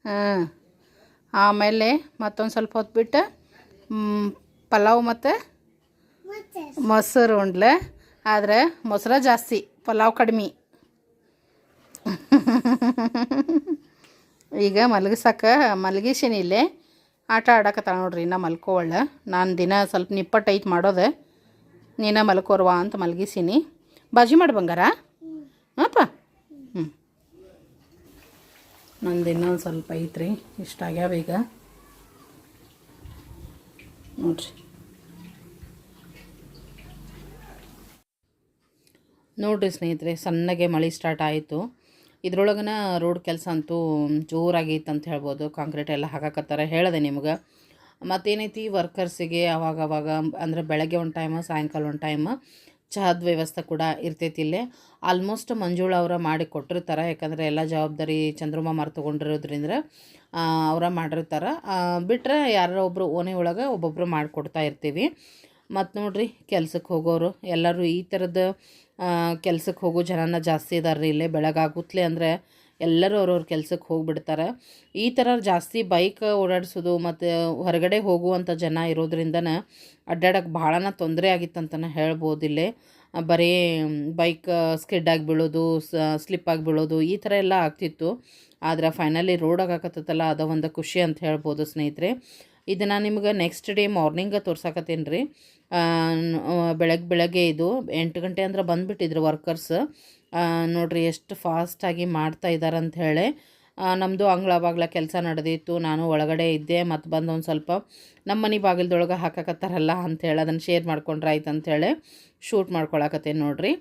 ಹಾಂ. ಆಮೇಲೆ ಮತ್ತೊಂದು ಸ್ವಲ್ಪ ಹೊತ್ತು ಬಿಟ್ಟು ಪಲಾವ್ ಮತ್ತು ಮೊಸರು ಉಂಡ್ಲ. ಆದರೆ ಮೊಸರು ಜಾಸ್ತಿ, ಪಲಾವ್ ಕಡಿಮೆ. ಈಗ ಮಲಗಿಸೀನಿ ಇಲ್ಲೇ ಆಟ ಆಡಕತ್ತಾಳ ನೋಡ್ರಿ. ಇನ್ನು ಮಲ್ಕೋವಳ್ಳ. ನಾನು ದಿನ ಸ್ವಲ್ಪ ನಿಪ್ಪಟ್ಟು ಐತೆ ಮಾಡೋದು, ನೀನು ಮಲ್ಕೋರ್ವಾ ಅಂತ ಮಲಗಿಸೀನಿ. ಬಾಜಿ ಮಾಡಿ ಬಂಗಾರ ಹಾಪ. ನಂದು ಇನ್ನೊಂದು ಸ್ವಲ್ಪ ಐತ್ರಿ, ಇಷ್ಟ ಆಗ್ಯಾವ ಈಗ ನೋಡ್ರಿ. ನೋಡಿರಿ ಸ್ನೇಹಿತರೆ, ಸಣ್ಣಗೆ ಮಳೆ ಸ್ಟಾರ್ಟ್ ಆಯಿತು. ಇದ್ರೊಳಗನ ರೋಡ್ ಕೆಲಸ ಅಂತೂ ಜೋರಾಗೈತೆ ಅಂತ ಹೇಳ್ಬೋದು. ಕಾಂಕ್ರೀಟ್ ಎಲ್ಲ ಹಾಕಕತ್ತಾರೆ, ಹೇಳಿದೆ ನಿಮ್ಗೆ. ಮತ್ತೇನೈತಿ, ವರ್ಕರ್ಸಿಗೆ ಅವಾಗವಾಗ ಅಂದರೆ ಬೆಳಗ್ಗೆ ಒಂದು ಟೈಮು, ಸಾಯಂಕಾಲ ಒಂದು ಟೈಮು ಚಹಾದ ವ್ಯವಸ್ಥೆ ಕೂಡ ಇರ್ತೈತಿ ಇಲ್ಲೇ. ಆಲ್ಮೋಸ್ಟ್ ಮಂಜುಳಾ ಅವರ ಮಾಡಿ ಕೊಟ್ಟಿರ್ತಾರೆ, ಯಾಕಂದರೆ ಎಲ್ಲ ಜವಾಬ್ದಾರಿ ಚಂದ್ರಮಾಮ ತೊಗೊಂಡಿರೋದ್ರಿಂದ ಅವರ ಮಾಡಿರ್ತಾರೆ. ಬಿಟ್ಟರೆ ಯಾರೋ ಒಬ್ಬರು ಓಣಿ ಒಳಗೆ ಒಬ್ಬೊಬ್ಬರು ಮಾಡಿಕೊಡ್ತಾ ಇರ್ತೀವಿ. ಮತ್ತು ನೋಡ್ರಿ, ಕೆಲ್ಸಕ್ಕೆ ಹೋಗೋರು ಎಲ್ಲರೂ ಈ ಥರದ್ದು ಕೆಲ್ಸಕ್ಕೆ ಹೋಗೋ ಜನನ ಜಾಸ್ತಿ ಇದ್ದಾರೆ ರೀ ಇಲ್ಲೇ. ಬೆಳಗಾಗುತ್ತಲೇ ಅಂದರೆ ಎಲ್ಲರೂ ಅವ್ರವ್ರ ಕೆಲ್ಸಕ್ಕೆ ಹೋಗಿಬಿಡ್ತಾರೆ. ಈ ಥರ ಜಾಸ್ತಿ ಬೈಕ್ ಓಡಾಡಿಸೋದು ಮತ್ತು ಹೊರಗಡೆ ಹೋಗುವಂಥ ಜನ ಇರೋದ್ರಿಂದನೇ ಅಡ್ಡಾಡೋಕ್ಕೆ ಭಾಳನ ತೊಂದರೆ ಆಗಿತ್ತಂತಲೇ ಹೇಳ್ಬೋದು ಇಲ್ಲೇ. ಬರೀ ಬೈಕ್ ಸ್ಕಿಡ್ ಆಗಿ ಬೀಳೋದು, ಸ್ಲಿಪ್ ಆಗಿ ಬೀಳೋದು, ಈ ಥರ ಎಲ್ಲ ಆಗ್ತಿತ್ತು. ಆದರೆ ಫೈನಲಿ ರೋಡ್ ಆಗಾಕತ್ತಲ್ಲ, ಅದು ಒಂದು ಖುಷಿ ಅಂತ ಹೇಳ್ಬೋದು ಸ್ನೇಹಿತರೆ. ಇದನ್ನು ನಿಮ್ಗೆ ನೆಕ್ಸ್ಟ್ ಡೇ ಮಾರ್ನಿಂಗ್ ತೋರ್ಸಾಕತ್ತೀನಿ ರೀ. ಬೆಳಗ್ಗೆ ಇದು 8 ಗಂಟೆ ಅಂದ್ರೆ ಬಂದುಬಿಟ್ಟಿದ್ರು ವರ್ಕರ್ಸ್. ನೋಡಿರಿ ಎಷ್ಟು ಫಾಸ್ಟಾಗಿ ಮಾಡ್ತಾ ಇದ್ದಾರೆ ಅಂಥೇಳಿ. ನಮ್ಮದು ಅಂಗಳ ಬಾಗ್ಲ ಕೆಲಸ ನಡೆದಿತ್ತು, ನಾನು ಒಳಗಡೆ ಇದ್ದೆ. ಮತ್ತು ಬಂದು ಒಂದು ಸ್ವಲ್ಪ ನಮ್ಮ ಮನೆ ಬಾಗಿಲ್ದೊಳಗೆ ಹಾಕಕತ್ತಾರಲ್ಲ ಅಂಥೇಳಿ ಅದನ್ನು ಶೇರ್ ಮಾಡ್ಕೊಂಡ್ರೆ ಆಯ್ತು ಅಂಥೇಳಿ ಶೂಟ್ ಮಾಡ್ಕೊಳಕತ್ತೇನೆ ನೋಡಿರಿ.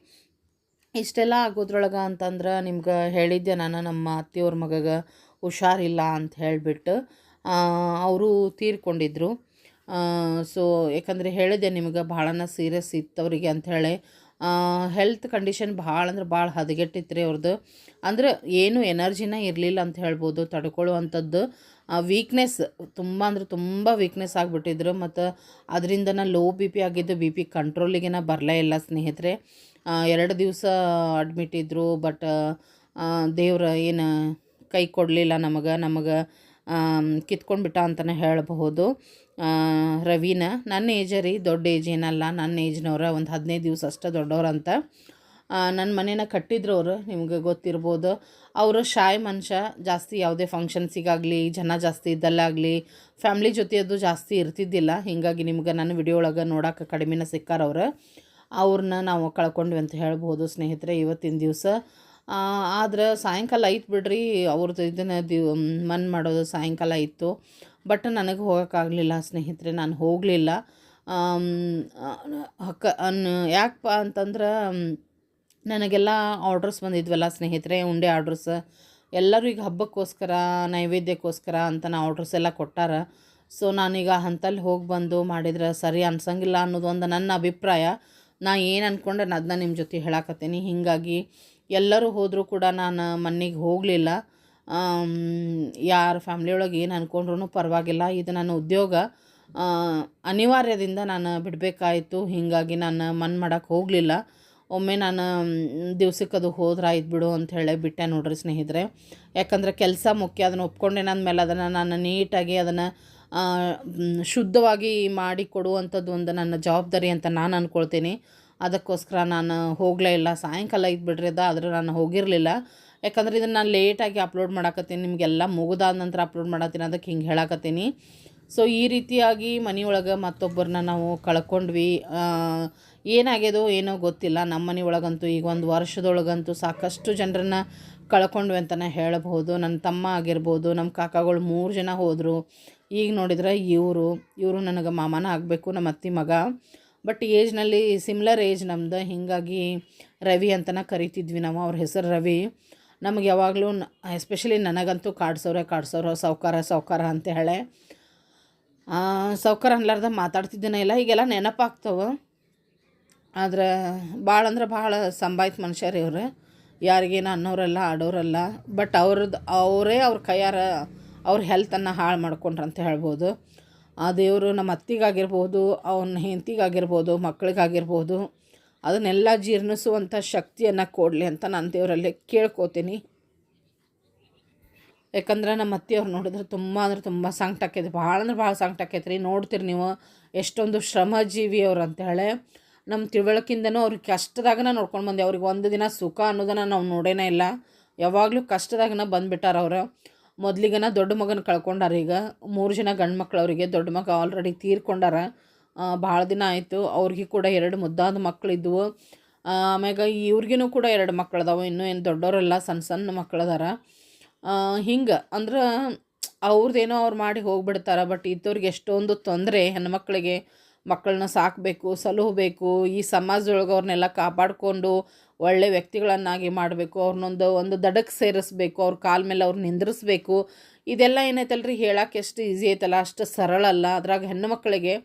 ಇಷ್ಟೆಲ್ಲ ಆಗೋದ್ರೊಳಗೆ ಅಂತಂದ್ರೆ ನಿಮ್ಗೆ ಹೇಳಿದ್ದೆ ನಾನು, ನಮ್ಮ ಅತ್ತೆಯವ್ರ ಮಗಗೆ ಹುಷಾರಿಲ್ಲ ಅಂತ ಹೇಳಿಬಿಟ್ಟು ಅವರು ತೀರ್ಕೊಂಡಿದ್ರು. ಸೊ ಯಾಕಂದರೆ ಹೇಳಿದೆ ನಿಮ್ಗೆ, ಭಾಳನ ಸೀರಿಯಸ್ ಇತ್ತು ಅವರಿಗೆ ಅಂಥೇಳಿ. ಹೆಲ್ತ್ ಕಂಡೀಷನ್ ಭಾಳ ಅಂದ್ರೆ ಭಾಳ ಹದಗೆಟ್ಟಿತ್ತು ರೀ ಅವ್ರದ್ದು. ಅಂದರೆ ಏನು ಎನರ್ಜಿನೇ ಇರಲಿಲ್ಲ ಅಂತ ಹೇಳ್ಬೋದು ತಡ್ಕೊಳ್ಳುವಂಥದ್ದು. ವೀಕ್ನೆಸ್ ತುಂಬ ಅಂದ್ರೆ ತುಂಬ ವೀಕ್ನೆಸ್ ಆಗಿಬಿಟ್ಟಿದ್ರು. ಮತ್ತು ಅದರಿಂದನೇ ಲೋ ಬಿ ಪಿ ಆಗಿದ್ದು, ಬಿ ಪಿ ಕಂಟ್ರೋಲಿಗೇನ ಬರಲೇ ಇಲ್ಲ ಸ್ನೇಹಿತರೆ. 2 ದಿವಸ ಅಡ್ಮಿಟ್ ಇದ್ದರು. ಬಟ್ ದೇವ್ರ ಏನು ಕೈ ಕೊಡಲಿಲ್ಲ ನಮಗೆ ಕಿತ್ಕೊಂಡ್ಬಿಟ್ಟ ಅಂತಲೇ ಹೇಳಬಹುದು. ರವಿನ ನನ್ನ ಏಜ್ ರೀ, ದೊಡ್ಡ ಏಜ್ ಏನಲ್ಲ, ನನ್ನ ಏಜ್ನವ್ರ ಒಂದು 15 ದಿವಸ ಅಷ್ಟೇ ದೊಡ್ಡವ್ರಂತ. ನನ್ನ ಮನೇನ ಕಟ್ಟಿದ್ರು ಅವರು, ನಿಮಗೆ ಗೊತ್ತಿರ್ಬೋದು. ಅವರು ಶಾಯ್ ಮನುಷ್ಯ, ಜಾಸ್ತಿ ಯಾವುದೇ ಫಂಕ್ಷನ್ಸಿಗಾಗಲಿ ಜನ ಜಾಸ್ತಿ ಇದ್ದಲ್ಲಾಗಲಿ ಫ್ಯಾಮ್ಲಿ ಜೊತೆ ಅದು ಜಾಸ್ತಿ ಇರ್ತಿದ್ದಿಲ್ಲ. ಹೀಗಾಗಿ ನಿಮ್ಗೆ ನನ್ನ ವಿಡಿಯೋ ಒಳಗೆ ನೋಡೋಕೆ ಕಡಿಮೆನ ಸಿಕ್ಕಾರವ್ರು. ಅವ್ರನ್ನ ನಾವು ಕಳ್ಕೊಂಡ್ವಿ ಅಂತ ಹೇಳ್ಬೋದು ಸ್ನೇಹಿತರೆ ಇವತ್ತಿನ ದಿವಸ. ಆದ್ರೆ ಸಾಯಂಕಾಲ ಐತೆ ಬಿಡ್ರಿ, ಅವ್ರದ್ದು ಇದನ್ನು ಮನ್ ಮಾಡೋದು ಸಾಯಂಕಾಲ ಇತ್ತು. ಬಟ್ ನನಗೆ ಹೋಗೋಕ್ಕಾಗಲಿಲ್ಲ ಸ್ನೇಹಿತರೆ, ನಾನು ಹೋಗಲಿಲ್ಲ. ಯಾಕಪ್ಪ ಅಂತಂದ್ರೆ ನನಗೆಲ್ಲ ಆರ್ಡ್ರಸ್ ಬಂದಿದ್ವಲ್ಲ ಸ್ನೇಹಿತರೆ, ಉಂಡೆ ಆರ್ಡ್ರಸ್ ಎಲ್ಲರೂ ಈಗ ಹಬ್ಬಕ್ಕೋಸ್ಕರ ನೈವೇದ್ಯಕ್ಕೋಸ್ಕರ ಅಂತ ಆರ್ಡ್ರಸ್ ಎಲ್ಲ ಕೊಟ್ಟಾರ. ಸೊ ನಾನೀಗ ಅಂಥಲ್ಲಿ ಹೋಗಿ ಬಂದು ಮಾಡಿದ್ರೆ ಸರಿ ಅನ್ಸಂಗಿಲ್ಲ ಅನ್ನೋದು ಒಂದು ನನ್ನ ಅಭಿಪ್ರಾಯ. ನಾ ಏನು ಅಂದ್ಕೊಂಡೆ ಅದನ್ನ ನಿಮ್ಮ ಜೊತೆ ಹೇಳಕತ್ತೀನಿ. ಹೀಗಾಗಿ ಎಲ್ಲರೂ ಹೋದರೂ ಕೂಡ ನಾನು ಮನೆಗೆ ಹೋಗಲಿಲ್ಲ. ಯಾರ ಫ್ಯಾಮ್ಲಿ ಒಳಗೆ ಏನು ಅಂದ್ಕೊಂಡ್ರೂ ಪರವಾಗಿಲ್ಲ, ಇದು ನನ್ನ ಉದ್ಯೋಗ, ಅನಿವಾರ್ಯದಿಂದ ನಾನು ಬಿಡಬೇಕಾಯಿತು. ಹೀಗಾಗಿ ನಾನು ಮನ್ ಮಾಡೋಕ್ಕೆ ಹೋಗಲಿಲ್ಲ. ಒಮ್ಮೆ ನಾನು ದಿವ್ಸಕ್ಕೆ ಅದು ಹೋದ್ರೆ ಆಯ್ತು ಬಿಡು ಅಂತ ಹೇಳಿ ಬಿಟ್ಟೆ ನೋಡ್ರಿ ಸ್ನೇಹಿತರೆ. ಯಾಕಂದರೆ ಕೆಲಸ ಮುಖ್ಯ, ಅದನ್ನು ಒಪ್ಕೊಂಡೇನೆ ಅಂದಮೇಲೆ ಅದನ್ನು ನಾನು ನೀಟಾಗಿ ಅದನ್ನು ಶುದ್ಧವಾಗಿ ಮಾಡಿ ಕೊಡುವಂಥದ್ದು ಒಂದು ನನ್ನ ಜವಾಬ್ದಾರಿ ಅಂತ ನಾನು ಅಂದ್ಕೊಳ್ತೀನಿ. ಅದಕ್ಕೋಸ್ಕರ ನಾನು ಹೋಗಲೇ ಇಲ್ಲ. ಸಾಯಂಕಾಲ ಇದ್ದು ಬಿಡ್ರಿ ಆದರೆ ನಾನು ಹೋಗಿರಲಿಲ್ಲ. ಯಾಕಂದರೆ ಇದನ್ನು ನಾನು ಲೇಟಾಗಿ ಅಪ್ಲೋಡ್ ಮಾಡಾಕತ್ತೀನಿ, ನಿಮಗೆಲ್ಲ ಮುಗಿದಾದ ನಂತರ ಅಪ್ಲೋಡ್ ಮಾಡತ್ತೀನಿ, ಅದಕ್ಕೆ ಹಿಂಗೆ ಹೇಳಾಕತ್ತೀನಿ. ಸೊ ಈ ರೀತಿಯಾಗಿ ಮನೆಯೊಳಗೆ ಮತ್ತೊಬ್ಬರನ್ನ ನಾವು ಕಳ್ಕೊಂಡ್ವಿ. ಏನಾಗ್ಯದೋ ಏನೋ ಗೊತ್ತಿಲ್ಲ. ನಮ್ಮ ಮನೆಯೊಳಗಂತೂ ಈಗ ಒಂದು ವರ್ಷದೊಳಗಂತೂ ಸಾಕಷ್ಟು ಜನರನ್ನ ಕಳ್ಕೊಂಡ್ವಿ ಅಂತಲೇ ಹೇಳಬಹುದು. ನನ್ನ ತಮ್ಮ ಆಗಿರ್ಬೋದು, ನಮ್ಮ ಕಾಕಾಗಳು 3 ಜನ ಹೋದರು. ಈಗ ನೋಡಿದ್ರೆ ಇವರು ನನಗೆ ಮಾಮನ ಆಗಬೇಕು, ನಮ್ಮ ಅತ್ತೆ ಮಗ. ಬಟ್ ಏಜ್ನಲ್ಲಿ ಸಿಮ್ಲರ್ ಏಜ್ ನಮ್ದು. ಹೀಗಾಗಿ ರವಿ ಅಂತಲೇ ಕರಿತಿದ್ವಿ ನಾವು. ಅವ್ರ ಹೆಸರು ರವಿ. ನಮಗೆ ಯಾವಾಗಲೂ ಎಸ್ಪೆಷಲಿ ನನಗಂತೂ ಕಾಡ್ಸೋರು ಸಾವ್ಕಾರ ಅಂತ ಹೇಳಿ. ಸಾವ್ಕಾರ ಅನ್ಲಾರ್ದ ಮಾತಾಡ್ತಿದ್ದೇನೆ ಇಲ್ಲ, ಈಗೆಲ್ಲ ನೆನಪಾಗ್ತವೆ. ಆದ್ರೆ ಭಾಳ ಅಂದ್ರೆ ಭಾಳ ಸಂಭಾಯ್ತು ಮನುಷ್ಯರು ಇವರು. ಯಾರಿಗೇನು ಅನ್ನೋರಲ್ಲ, ಆಡೋರಲ್ಲ. ಬಟ್ ಅವರೇ ಅವ್ರ ಕೈಯಾರ ಅವ್ರ ಹೆಲ್ತನ್ನು ಹಾಳು ಮಾಡ್ಕೊಂಡ್ರು ಅಂತ ಹೇಳ್ಬೋದು. ಆ ದೇವರು ನಮ್ಮ ಅತ್ತಿಗಾಗಿರ್ಬೋದು, ಅವನ ಹೆಂಡತಿಗಾಗಿರ್ಬೋದು, ಮಕ್ಕಳಿಗಾಗಿರ್ಬೋದು, ಅದನ್ನೆಲ್ಲ ಜೀರ್ಣಿಸುವಂಥ ಶಕ್ತಿಯನ್ನು ಕೊಡಲಿ ಅಂತ ನಾನು ದೇವರಲ್ಲಿ ಕೇಳ್ಕೋತೀನಿ. ಯಾಕಂದ್ರೆ ನಮ್ಮ ಅತ್ತೆಯವ್ರು ನೋಡಿದ್ರೆ ತುಂಬ ಅಂದ್ರೆ ತುಂಬ ಸಂಕಟ ಆಕೈತಿ, ಭಾಳ ಅಂದ್ರೆ ಭಾಳ ಸಂಕಟ ಆಕೈತೆ ರೀ. ನೋಡ್ತೀರಿ ನೀವು ಎಷ್ಟೊಂದು ಶ್ರಮಜೀವಿ ಅವ್ರು ಅಂತೇಳಿ. ನಮ್ಮ ತಿಳುವಳಿಕೆಯಿಂದನೂ ಅವ್ರಿಗೆ ಕಷ್ಟದಾಗನ ನೋಡ್ಕೊಂಡು ಬಂದೆ. ಅವ್ರಿಗೆ ಒಂದು ದಿನ ಸುಖ ಅನ್ನೋದನ್ನು ನಾವು ನೋಡೇನೇ ಇಲ್ಲ. ಯಾವಾಗಲೂ ಕಷ್ಟದಾಗನ ಬಂದುಬಿಟ್ಟಾರ ಅವರು. ಮೊದಲಿಗನ ದೊಡ್ಡ ಮಗನ ಕಳ್ಕೊಂಡಾರ. ಈಗ 3 ಜನ ಗಂಡು ಮಕ್ಳು ಅವರಿಗೆ. ದೊಡ್ಡ ಮಗ ಆಲ್ರೆಡಿ ತೀರ್ಕೊಂಡಾರ, ಭಾಳ ದಿನ ಆಯಿತು. ಅವ್ರಿಗೆ ಕೂಡ 2 ಮುದ್ದಾದ ಮಕ್ಕಳಿದ್ವು. ಆಮ್ಯಾಗ ಇವ್ರಿಗೂ ಕೂಡ 2 ಮಕ್ಕಳದಾವೆ. ಇನ್ನೂ ಏನು ದೊಡ್ಡವರೆಲ್ಲ, ಸಣ್ಣ ಮಕ್ಕಳದಾರ. ಹಿಂಗೆ ಅಂದ್ರೆ ಅವ್ರದ್ದೇನೋ ಅವ್ರು ಮಾಡಿ ಹೋಗ್ಬಿಡ್ತಾರೆ. ಬಟ್ ಇದ್ದವ್ರಿಗೆ ಎಷ್ಟೊಂದು ತೊಂದರೆ. ಹೆಣ್ಮಕ್ಳಿಗೆ ಮಕ್ಕಳನ್ನ ಸಾಕಬೇಕು, ಸಲಹಬೇಕು, ಈ ಸಮಾಜದೊಳಗೆ ಅವ್ರನ್ನೆಲ್ಲ ಕಾಪಾಡಿಕೊಂಡು ಒಳ್ಳೆ ವ್ಯಕ್ತಿಗಳನ್ನಾಗಿ ಮಾಡಬೇಕು, ಒಂದು ದಡಕ್ಕೆ ಸೇರಿಸ್ಬೇಕು, ಅವ್ರ ಕಾಲ ಮೇಲೆ ಅವ್ರು ನಿಂದ್ರಿಸ್ಬೇಕು. ಇದೆಲ್ಲ ಏನೈತಲ್ರಿ ಹೇಳಕ್ಕೆ ಎಷ್ಟು ಈಸಿ ಐತಲ್ಲ, ಅಷ್ಟು ಸರಳ ಅಲ್ಲ. ಅದ್ರಾಗ ಹೆಣ್ಣು ಮಕ್ಕಳಿಗೆ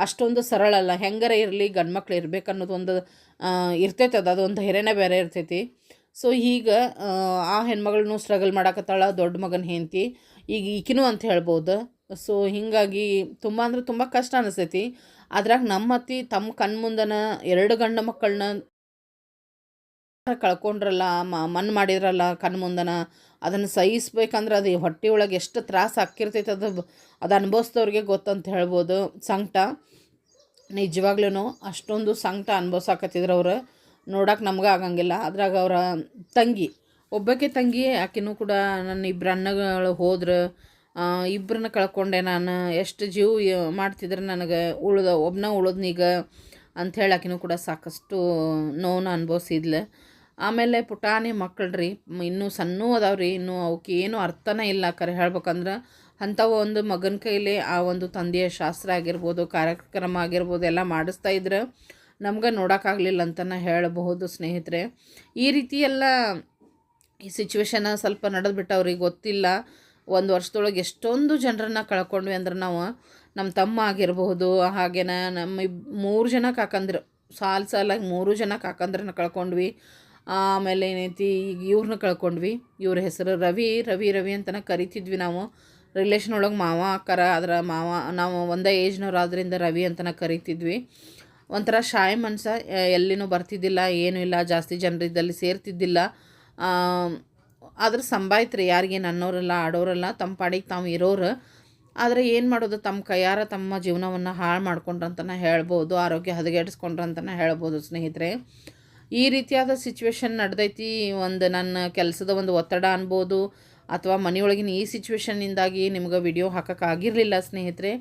ಅಷ್ಟೊಂದು ಸರಳ ಅಲ್ಲ. ಹೆಂಗಾರ ಇರಲಿ ಗಂಡು ಮಕ್ಳು ಇರಬೇಕು ಅನ್ನೋದೊಂದು ಇರ್ತೈತೆ. ಅದೊಂದು ಹಿರೇನೇ ಬೇರೆ ಇರ್ತೈತಿ. ಸೊ ಈಗ ಆ ಹೆಣ್ಮಗಳನ್ನೂ ಸ್ಟ್ರಗಲ್ ಮಾಡಾಕತ್ತಾಳ, ದೊಡ್ಡ ಮಗನ ಹೆಂಡತಿ, ಈಗ ಈಕಿನೂ ಅಂತ ಹೇಳ್ಬೋದು. ಸೊ ಹೀಗಾಗಿ ತುಂಬ ಅಂದ್ರೆ ತುಂಬ ಕಷ್ಟ ಅನಿಸ್ತೈತಿ. ಅದ್ರಾಗ ನಮ್ಮ ಅತ್ತಿ ತಮ್ಮ ಕಣ್ಮುಂದನ 2 ಗಂಡು ಮಕ್ಕಳನ್ನ ಕಳ್ಕೊಂಡ್ರಲ್ಲ, ಮಣ್ಣು ಮಾಡಿದ್ರಲ್ಲ ಕಣ್ಮುಂದನ, ಅದನ್ನು ಸಹಿಸ್ಬೇಕಂದ್ರೆ ಅದು ಹೊಟ್ಟೆ ಒಳಗೆ ಎಷ್ಟು ತ್ರಾಸ ಆಕ್ಕಿರ್ತೈತೆ ಅದು ಅನುಭವಿಸ್ದವ್ರಿಗೆ ಗೊತ್ತಂತ ಹೇಳ್ಬೋದು. ಸಂಕಟ ನಿಜವಾಗ್ಲೂ ಅಷ್ಟೊಂದು ಸಂಕಟ ಅನುಭವಿಸಾಕತ್ತಿದ್ರು ಅವ್ರು. ನೋಡೋಕೆ ನಮ್ಗೆ ಆಗಂಗಿಲ್ಲ. ಅದ್ರಾಗ ಅವರ ಒಬ್ಬಕ್ಕೆ ತಂಗಿ, ಆಕೆನೂ ಕೂಡ ನನ್ನ 2 ಅಣ್ಣಗಳು ಹೋದ್ರೆ. ಇಬ್ಬರನ್ನ ಕಳ್ಕೊಂಡೆ ನಾನು. ಎಷ್ಟು ಜೀವ ಮಾಡ್ತಿದ್ರೆ ನನಗೆ ಒಬ್ಬನ ಉಳಿದ್ನೀಗ ಅಂಥೇಳಿ ಆಕೆನೂ ಕೂಡ ಸಾಕಷ್ಟು ನೋವನ್ನು ಅನುಭವಿಸಿದ್ಲು. ಆಮೇಲೆ ಪುಟಾಣಿ ಮಕ್ಕಳ್ರಿ, ಇನ್ನೂ ಸಣ್ಣ ಅದಾವ್ರಿ. ಇನ್ನೂ ಅವಕ್ಕೆ ಏನೂ ಅರ್ಥನೇ ಇಲ್ಲ ಕರೆ ಹೇಳ್ಬೇಕಂದ್ರೆ. ಅಂಥವು ಒಂದು ಮಗನ ಕೈಲಿ ಆ ಒಂದು ತಂದೆಯ ಶಾಸ್ತ್ರ ಆಗಿರ್ಬೋದು, ಕಾರ್ಯಕ್ರಮ ಆಗಿರ್ಬೋದು ಎಲ್ಲ ಮಾಡಿಸ್ತಾ ಇದ್ರೆ ನಮ್ಗೆ ನೋಡೋಕ್ಕಾಗಲಿಲ್ಲ ಅಂತಲೇ ಹೇಳಬಹುದು ಸ್ನೇಹಿತರೆ. ಈ ರೀತಿ ಎಲ್ಲ ಈ ಸಿಚುವೇಶನ್ ಸ್ವಲ್ಪ ನಡೆದ್ಬಿಟ್ಟು ಅವ್ರಿಗೆ ಗೊತ್ತಿಲ್ಲ. 1 ವರ್ಷದೊಳಗೆ ಎಷ್ಟೊಂದು ಜನರನ್ನ ಕಳ್ಕೊಂಡ್ವಿ ಅಂದ್ರೆ ನಾವು. ನಮ್ಮ ತಮ್ಮ ಆಗಿರಬಹುದು, ಹಾಗೇನ ನಮ್ಮ 3 ಜನ ಕಾಕಂದ್ರು, ಸಾಲಾಗಿ 3 ಜನ ಕಾಕಂದ್ರನ್ನ ಕಳ್ಕೊಂಡ್ವಿ. ಆಮೇಲೆ ಏನೈತಿ, ಈಗ ಇವ್ರನ್ನ ಕಳ್ಕೊಂಡ್ವಿ. ಇವ್ರ ಹೆಸರು ರವಿ ಅಂತಲೇ ಕರಿತಿದ್ವಿ ನಾವು. ರಿಲೇಷನ್ ಒಳಗೆ ಮಾವ ಅಕ್ಕಾರ, ಅದರ ಮಾವ ನಾವು ಒಂದೇ ಏಜ್ನವ್ರು ಆದ್ದರಿಂದ ರವಿ ಅಂತಲೇ ಕರಿತಿದ್ವಿ. ಒಂಥರ ಶಾಯ್ ಮನುಷ್ಯ, ಎಲ್ಲಿನೂ ಬರ್ತಿದ್ದಿಲ್ಲ, ಏನೂ ಇಲ್ಲ, ಜಾಸ್ತಿ ಜನರಿದ್ದಲ್ಲಿ ಸೇರ್ತಿದ್ದಿಲ್ಲ. ಆದ್ರೆ ಸಂಭಾಯ್ತ್ರಿ ಯಾರಿಗೆ ನನ್ನವರೆಲ್ಲ ಆಡೋರಲ್ಲ ತಮ್ಮ ಪಾಡಿಗೆ ತಾವು ಇರೋರು. ಆದರೆ ಏನು ಮಾಡೋದು, ತಮ್ಮ ಕೈಯಾರ ತಮ್ಮ ಜೀವನವನ್ನು ಹಾಳು ಮಾಡ್ಕೊಂಡ್ರಂತನೇ ಹೇಳ್ಬೋದು, ಆರೋಗ್ಯ ಹದಗೆಡಿಸ್ಕೊಂಡ್ರಂತನೇ ಹೇಳ್ಬೋದು ಸ್ನೇಹಿತರೆ. ಈ ರೀತಿಯಾದ ಸಿಚುವೇಶನ್ ನಡೆದೈತಿ. ಒಂದು ನನ್ನ ಕೆಲಸದ ಒಂದು ಒತ್ತಡ ಅನ್ಬೋದು, ಅಥವಾ ಮನೆಯೊಳಗಿನ ಈ ಸಿಚುವೇಶನ್ನಿಂದಾಗಿ ನಿಮ್ಗೆ ವಿಡಿಯೋ ಹಾಕೋಕ್ಕಾಗಿರಲಿಲ್ಲ ಸ್ನೇಹಿತರೆ.